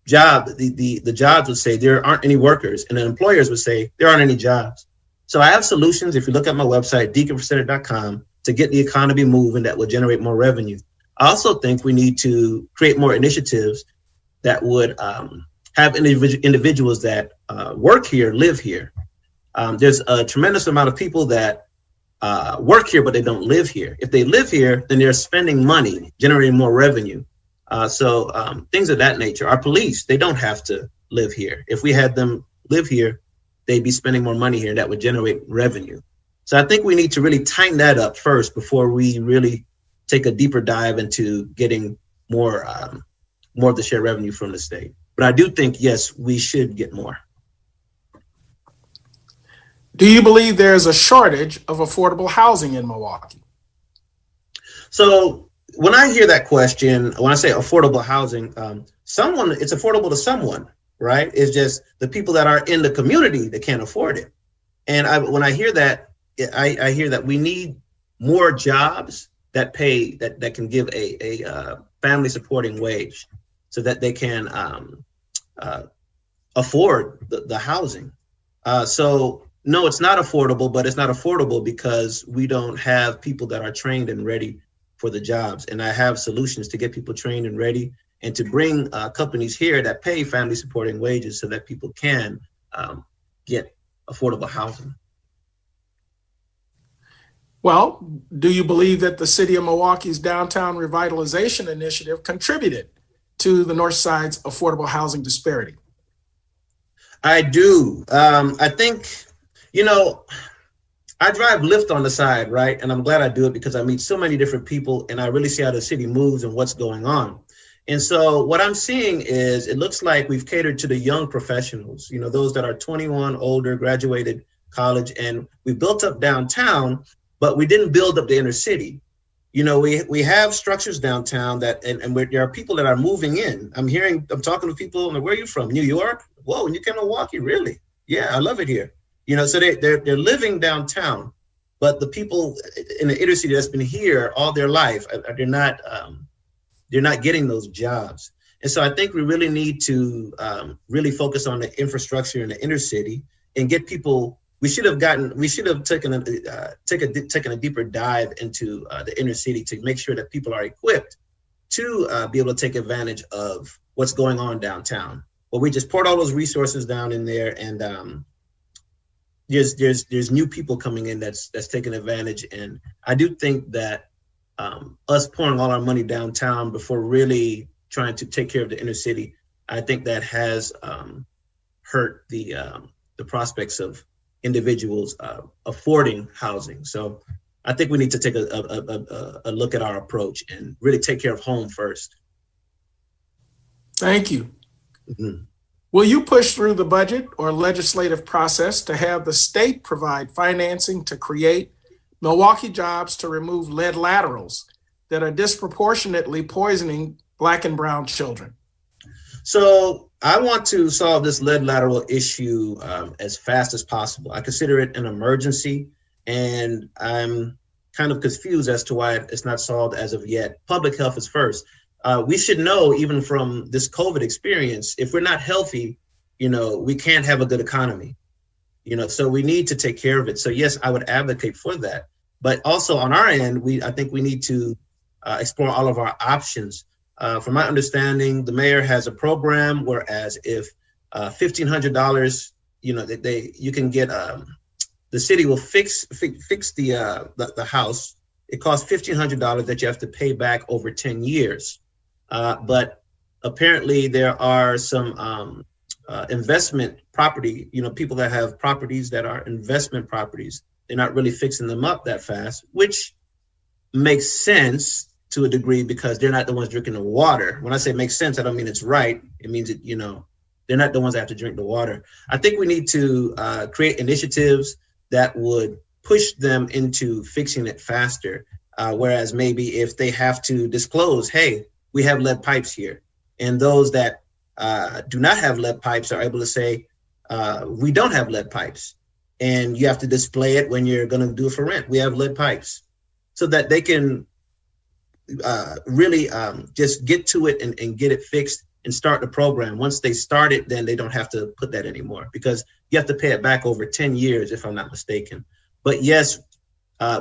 the jobs would say there aren't any workers, and the employers would say there aren't any jobs. So I have solutions. If you look at my website, deaconforsenate.com, to get the economy moving that will generate more revenue. I also think we need to create more initiatives that would have individuals that work here, live here. There's a tremendous amount of people that work here, but they don't live here. If they live here, then they're spending money, generating more revenue. So things of that nature. Our police, they don't have to live here. If we had them live here, they'd be spending more money here. That would generate revenue. So I think we need to really tighten that up first before we really take a deeper dive into getting more of the shared revenue from the state. But I do think, yes, we should get more. Do you believe there's a shortage of affordable housing in Milwaukee? So when I hear that question, when I say affordable housing, it's affordable to someone, right? It's just the people that are in the community that can't afford it. And when I hear that, I hear that we need more jobs that pay, that can give a family supporting wage so that they can afford the housing. So no, it's not affordable, but it's not affordable because we don't have people that are trained and ready for the jobs. And I have solutions to get people trained and ready and to bring companies here that pay family supporting wages so that people can get affordable housing. Well, do you believe that the city of Milwaukee's downtown revitalization initiative contributed to the North Side's affordable housing disparity? I do. I think, I drive Lyft on the side, right? And I'm glad I do it because I meet so many different people and I really see how the city moves and what's going on. And so what I'm seeing is it looks like we've catered to the young professionals, those that are 21, older, graduated college, and we built up downtown, but we didn't build up the inner city. We have structures downtown that, and there are people that are moving in. I'm talking to people, and where are you from? New York? Whoa, and you came to Milwaukee, really? Yeah, I love it here. So they're living downtown, but the people in the inner city that's been here all their life, they're not getting those jobs. And so I think we really need to really focus on the infrastructure in the inner city and get people. We should have taken a deeper dive into the inner city to make sure that people are equipped to be able to take advantage of what's going on downtown. But we just poured all those resources down in there, and there's new people coming in that's taking advantage. And I do think that us pouring all our money downtown before really trying to take care of the inner city, I think that has hurt the prospects of individuals affording housing. So I think we need to take a look at our approach and really take care of home first. Thank you. Mm-hmm. Will you push through the budget or legislative process to have the state provide financing to create Milwaukee jobs to remove lead laterals that are disproportionately poisoning Black and brown children? So I want to solve this lead lateral issue as fast as possible. I consider it an emergency, and I'm kind of confused as to why it's not solved as of yet. Public health is first. We should know, even from this COVID experience, if we're not healthy, we can't have a good economy. So we need to take care of it. So yes, I would advocate for that. But also on our end, I think we need to explore all of our options. From my understanding, the mayor has a program, whereas if $1,500, you can get, the city will fix the house. It costs $1,500 that you have to pay back over 10 years. But apparently there are some investment property, people that have properties that are investment properties. They're not really fixing them up that fast, which makes sense to a degree because they're not the ones drinking the water. When I say makes sense, I don't mean it's right. It means that, they're not the ones that have to drink the water. I think we need to create initiatives that would push them into fixing it faster. Whereas maybe if they have to disclose, hey, we have lead pipes here. And those that do not have lead pipes are able to say, we don't have lead pipes. And you have to display it when you're going to do it for rent. We have lead pipes. So that they can really just get to it and get it fixed and start the program. Once they start it, then they don't have to put that anymore because you have to pay it back over 10 years, if I'm not mistaken. But yes,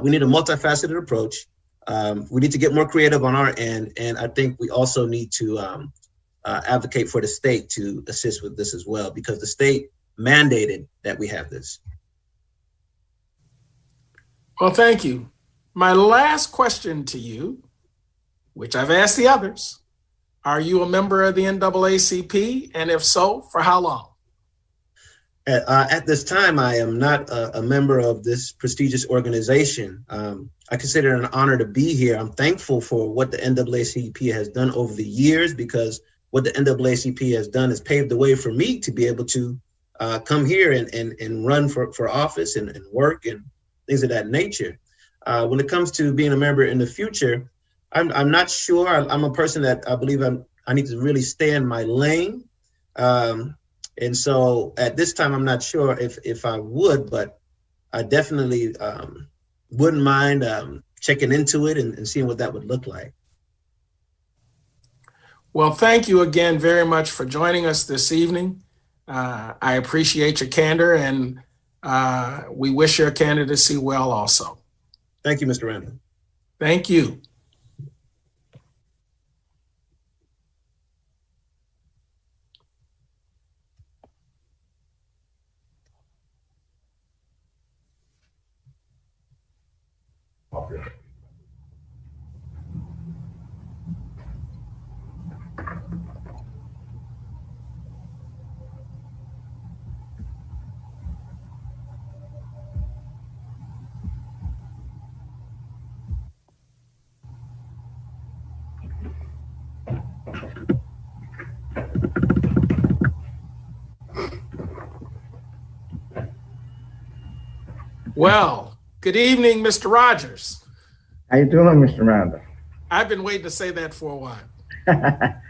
we need a multifaceted approach. We need to get more creative on our end. And I think we also need to advocate for the state to assist with this as well, because the state mandated that we have this. Well, thank you. My last question to you, which I've asked the others, are you a member of the NAACP? And if so, for how long? At this time, I am not a member of this prestigious organization. I consider it an honor to be here. I'm thankful for what the NAACP has done over the years, because what the NAACP has done is paved the way for me to be able to come here and run for office and work and things of that nature. When it comes to being a member in the future, I'm not sure. I'm a person that I believe I need to really stay in my lane. And so at this time, I'm not sure if I would, but I definitely wouldn't mind checking into it and seeing what that would look like. Well, thank you again very much for joining us this evening. I appreciate your candor, and we wish your candidacy well also. Thank you, Mr. Randall. Thank you. Well, good evening, Mr. Rogers. How you doing, Mr. Randall? I've been waiting to say that for a while.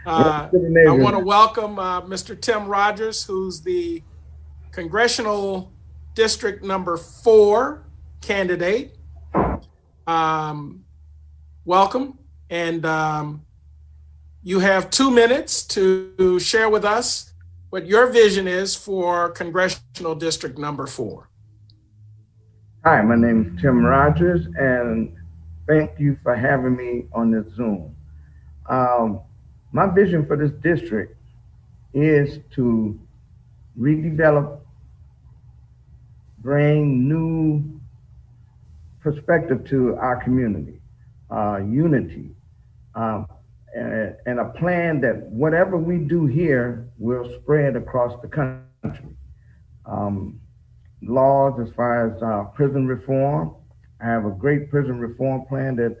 I want to welcome Mr. Tim Rogers, who's the Congressional District number 4 candidate. Welcome. And you have 2 minutes to share with us what your vision is for Congressional District number 4. Hi, my name is Tim Rogers, and thank you for having me on this Zoom. My vision for this district is to redevelop, bring new perspective to our community, unity, and a plan that whatever we do here will spread across the country. Laws as far as prison reform. I have a great prison reform plan that,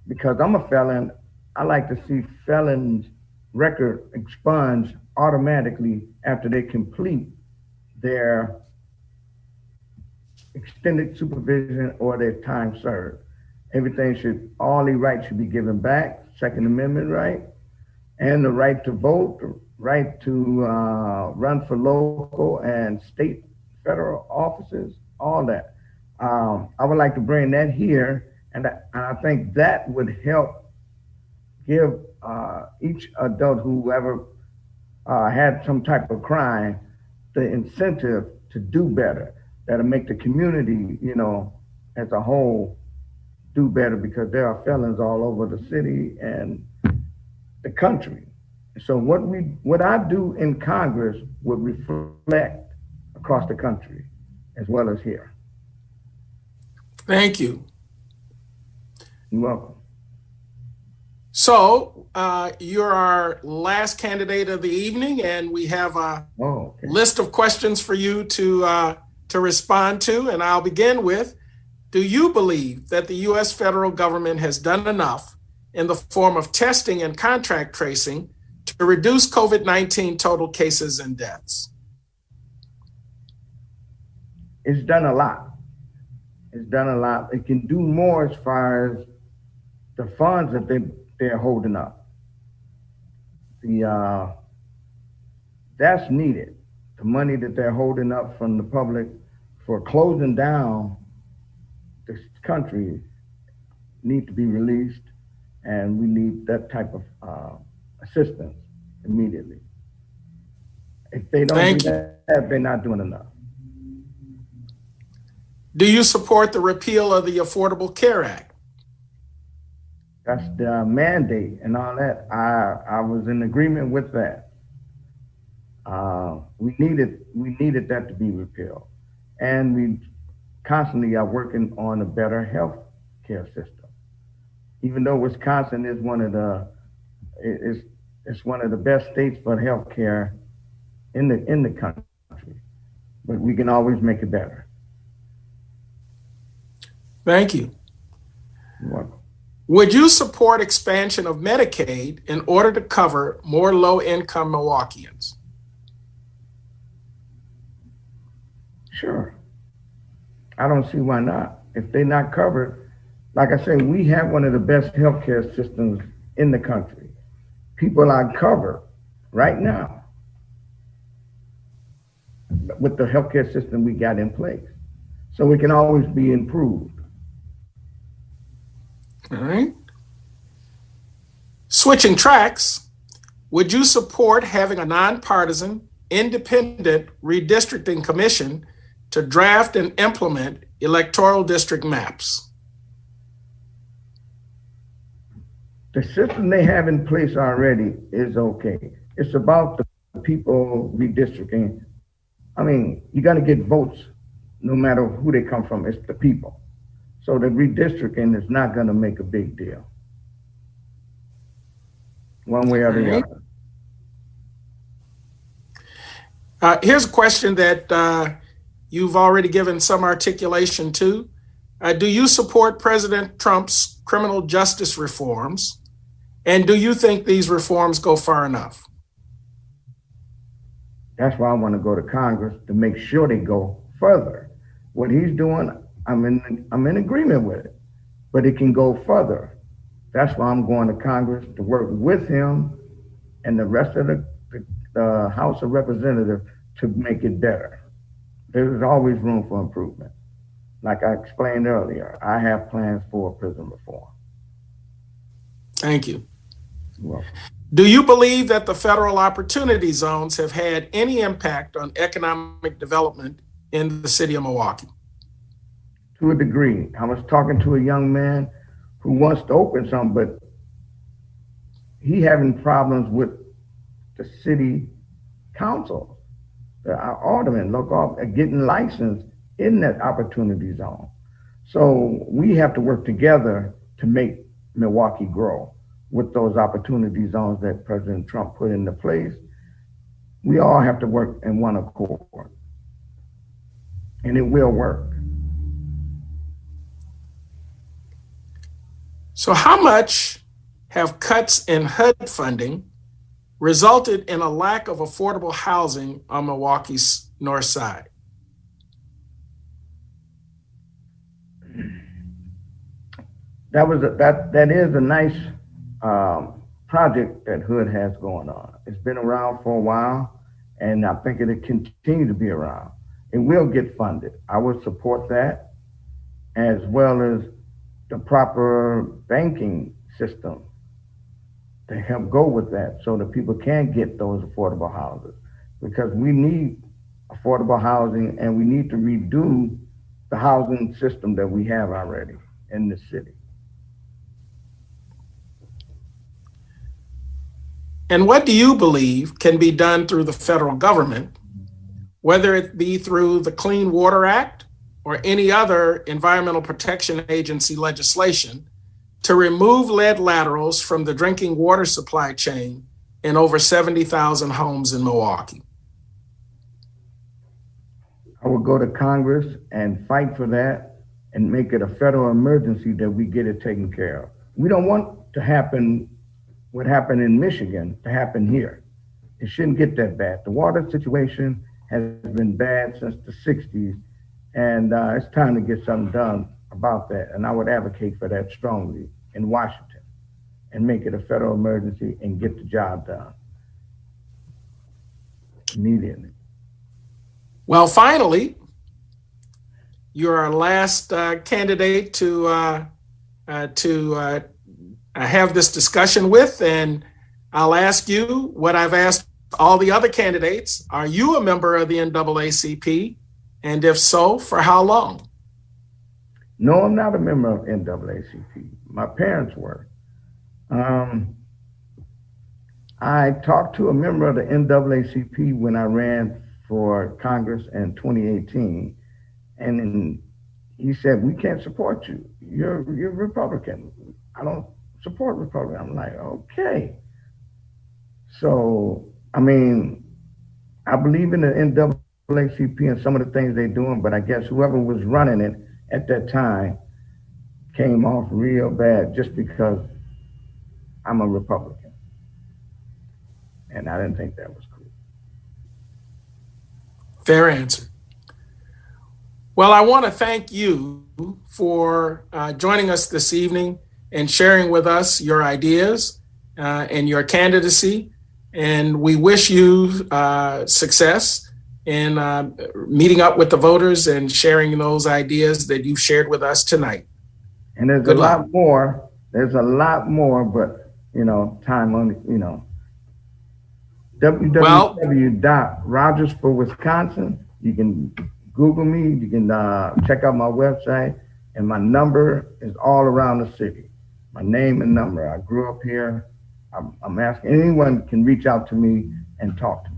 because I'm a felon, I like to see felons' record expunged automatically after they complete their extended supervision or their time served. All their rights should be given back, Second Amendment right, and the right to vote, the right to run for local and state federal offices, all that. I would like to bring that here, and I think that would help give each adult who ever had some type of crime the incentive to do better. That'll make the community, as a whole, do better, because there are felons all over the city and the country. So what I do in Congress would reflect across the country as well as here. Thank you. You're welcome. So you're our last candidate of the evening, and we have a list of questions for you to respond to. And I'll begin with, do you believe that the U.S. federal government has done enough in the form of testing and contact tracing to reduce COVID-19 total cases and deaths? It's done a lot. It's done a lot. It can do more as far as the funds that they're holding up. That's needed. The money that they're holding up from the public for closing down this country need to be released, and we need that type of assistance immediately. If they don't do that, they're not doing enough. Do you support the repeal of the Affordable Care Act? That's the mandate and all that. I was in agreement with that. We needed that to be repealed, and we constantly are working on a better health care system. Even though Wisconsin is one of the best states for health care in the country, but we can always make it better. Thank you. You're welcome. Would you support expansion of Medicaid in order to cover more low-income Milwaukeeans? Sure. I don't see why not. If they're not covered, like I say, we have one of the best healthcare systems in the country. People are covered right now with the healthcare system we got in place. So it can always be improved. All right. Switching tracks, would you support having a nonpartisan, independent redistricting commission to draft and implement electoral district maps? The system they have in place already is okay. It's about the people redistricting. I mean, you got to get votes no matter who they come from. It's the people. So the redistricting is not going to make a big deal, one way or the other. Here's a question that you've already given some articulation to. Do you support President Trump's criminal justice reforms? And do you think these reforms go far enough? That's why I want to go to Congress to make sure they go further. What he's doing, I'm in agreement with it, but it can go further. That's why I'm going to Congress to work with him and the rest of the House of Representatives to make it better. There's always room for improvement. Like I explained earlier, I have plans for prison reform. Thank you. You're welcome. Do you believe that the federal opportunity zones have had any impact on economic development in the city of Milwaukee? To a degree. I was talking to a young man who wants to open something, but he having problems with the city council, our aldermen, local, getting licensed in that opportunity zone. So we have to work together to make Milwaukee grow with those opportunity zones that President Trump put into place. We all have to work in one accord, and it will work. So how much have cuts in HUD funding resulted in a lack of affordable housing on Milwaukee's north side? That is a nice project that HUD has going on. It's been around for a while, and I think it'll continue to be around. It will get funded. I would support that, as well as the proper banking system to help go with that so that people can get those affordable houses, because we need affordable housing and we need to redo the housing system that we have already in the city. And what do you believe can be done through the federal government, whether it be through the Clean Water Act or any other Environmental Protection Agency legislation, to remove lead laterals from the drinking water supply chain in over 70,000 homes in Milwaukee? I will go to Congress and fight for that and make it a federal emergency that we get it taken care of. We don't want to happen what happened in Michigan to happen here. It shouldn't get that bad. The water situation has been bad since the 60s, and it's time to get something done about that. And I would advocate for that strongly in Washington and make it a federal emergency and get the job done immediately. Well, finally, you're our last candidate to have this discussion with, and I'll ask you what I've asked all the other candidates. Are you a member of the NAACP? And if so, for how long? No, I'm not a member of NAACP. My parents were. I talked to a member of the NAACP when I ran for Congress in 2018, and he said, "We can't support you. You're Republican. I don't support Republican." I'm like, okay. So, I mean, I believe in the NAACP and some of the things they're doing, but I guess whoever was running it at that time came off real bad just because I'm a Republican. And I didn't think that was cool. Fair answer. Well, I want to thank you for joining us this evening and sharing with us your ideas and your candidacy. And we wish you success in meeting up with the voters and sharing those ideas that you shared with us tonight. And there's Good a luck. lot more. There's a lot more, but, time on, www.rogers for Wisconsin. You can Google me. You can check out my website. And my number is all around the city. My name and number. I grew up here. I'm asking anyone can reach out to me and talk to me,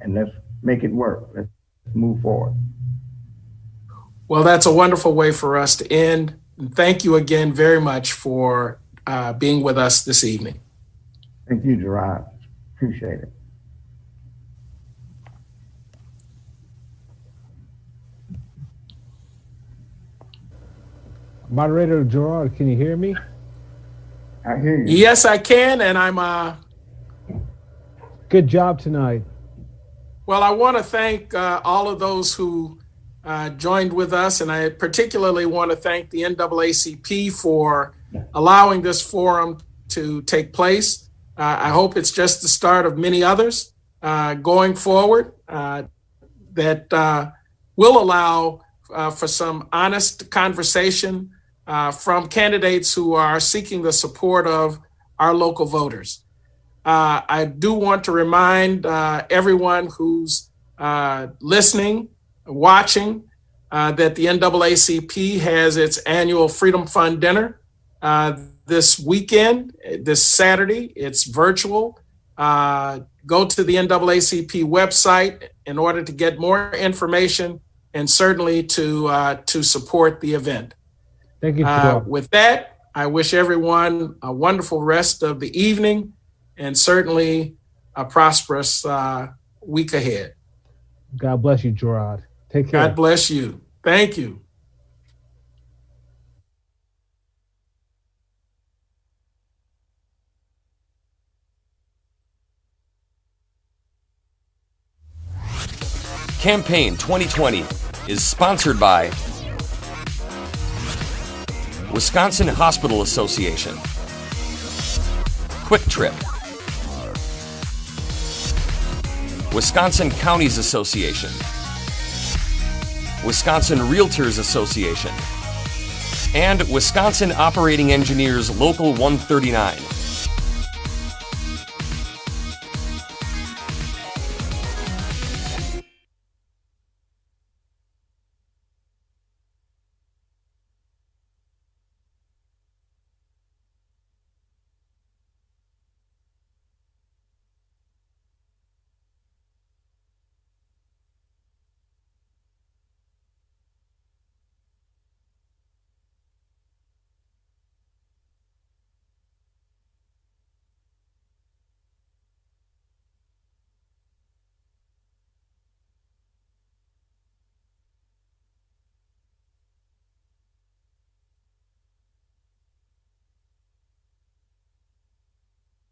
and let's make it work. Let's move forward. Well, that's a wonderful way for us to end. And thank you again very much for being with us this evening. Thank you, Gerard. Appreciate it. Moderator Gerard, can you hear me? I hear you. Yes, I can, and I'm Good job tonight. Well, I want to thank all of those who joined with us, and I particularly want to thank the NAACP for allowing this forum to take place. I hope it's just the start of many others going forward that will allow for some honest conversation from candidates who are seeking the support of our local voters. I do want to remind everyone who's listening, watching, that the NAACP has its annual Freedom Fund dinner this weekend, this Saturday. It's virtual. Go to the NAACP website in order to get more information and certainly to support the event. Thank you, Gerard. With that, I wish everyone a wonderful rest of the evening and certainly a prosperous week ahead. God bless you, Gerard. Take care. God bless you. Thank you. Campaign 2020 is sponsored by Wisconsin Hospital Association, Quick Trip, Wisconsin Counties Association, Wisconsin Realtors Association, and Wisconsin Operating Engineers Local 139.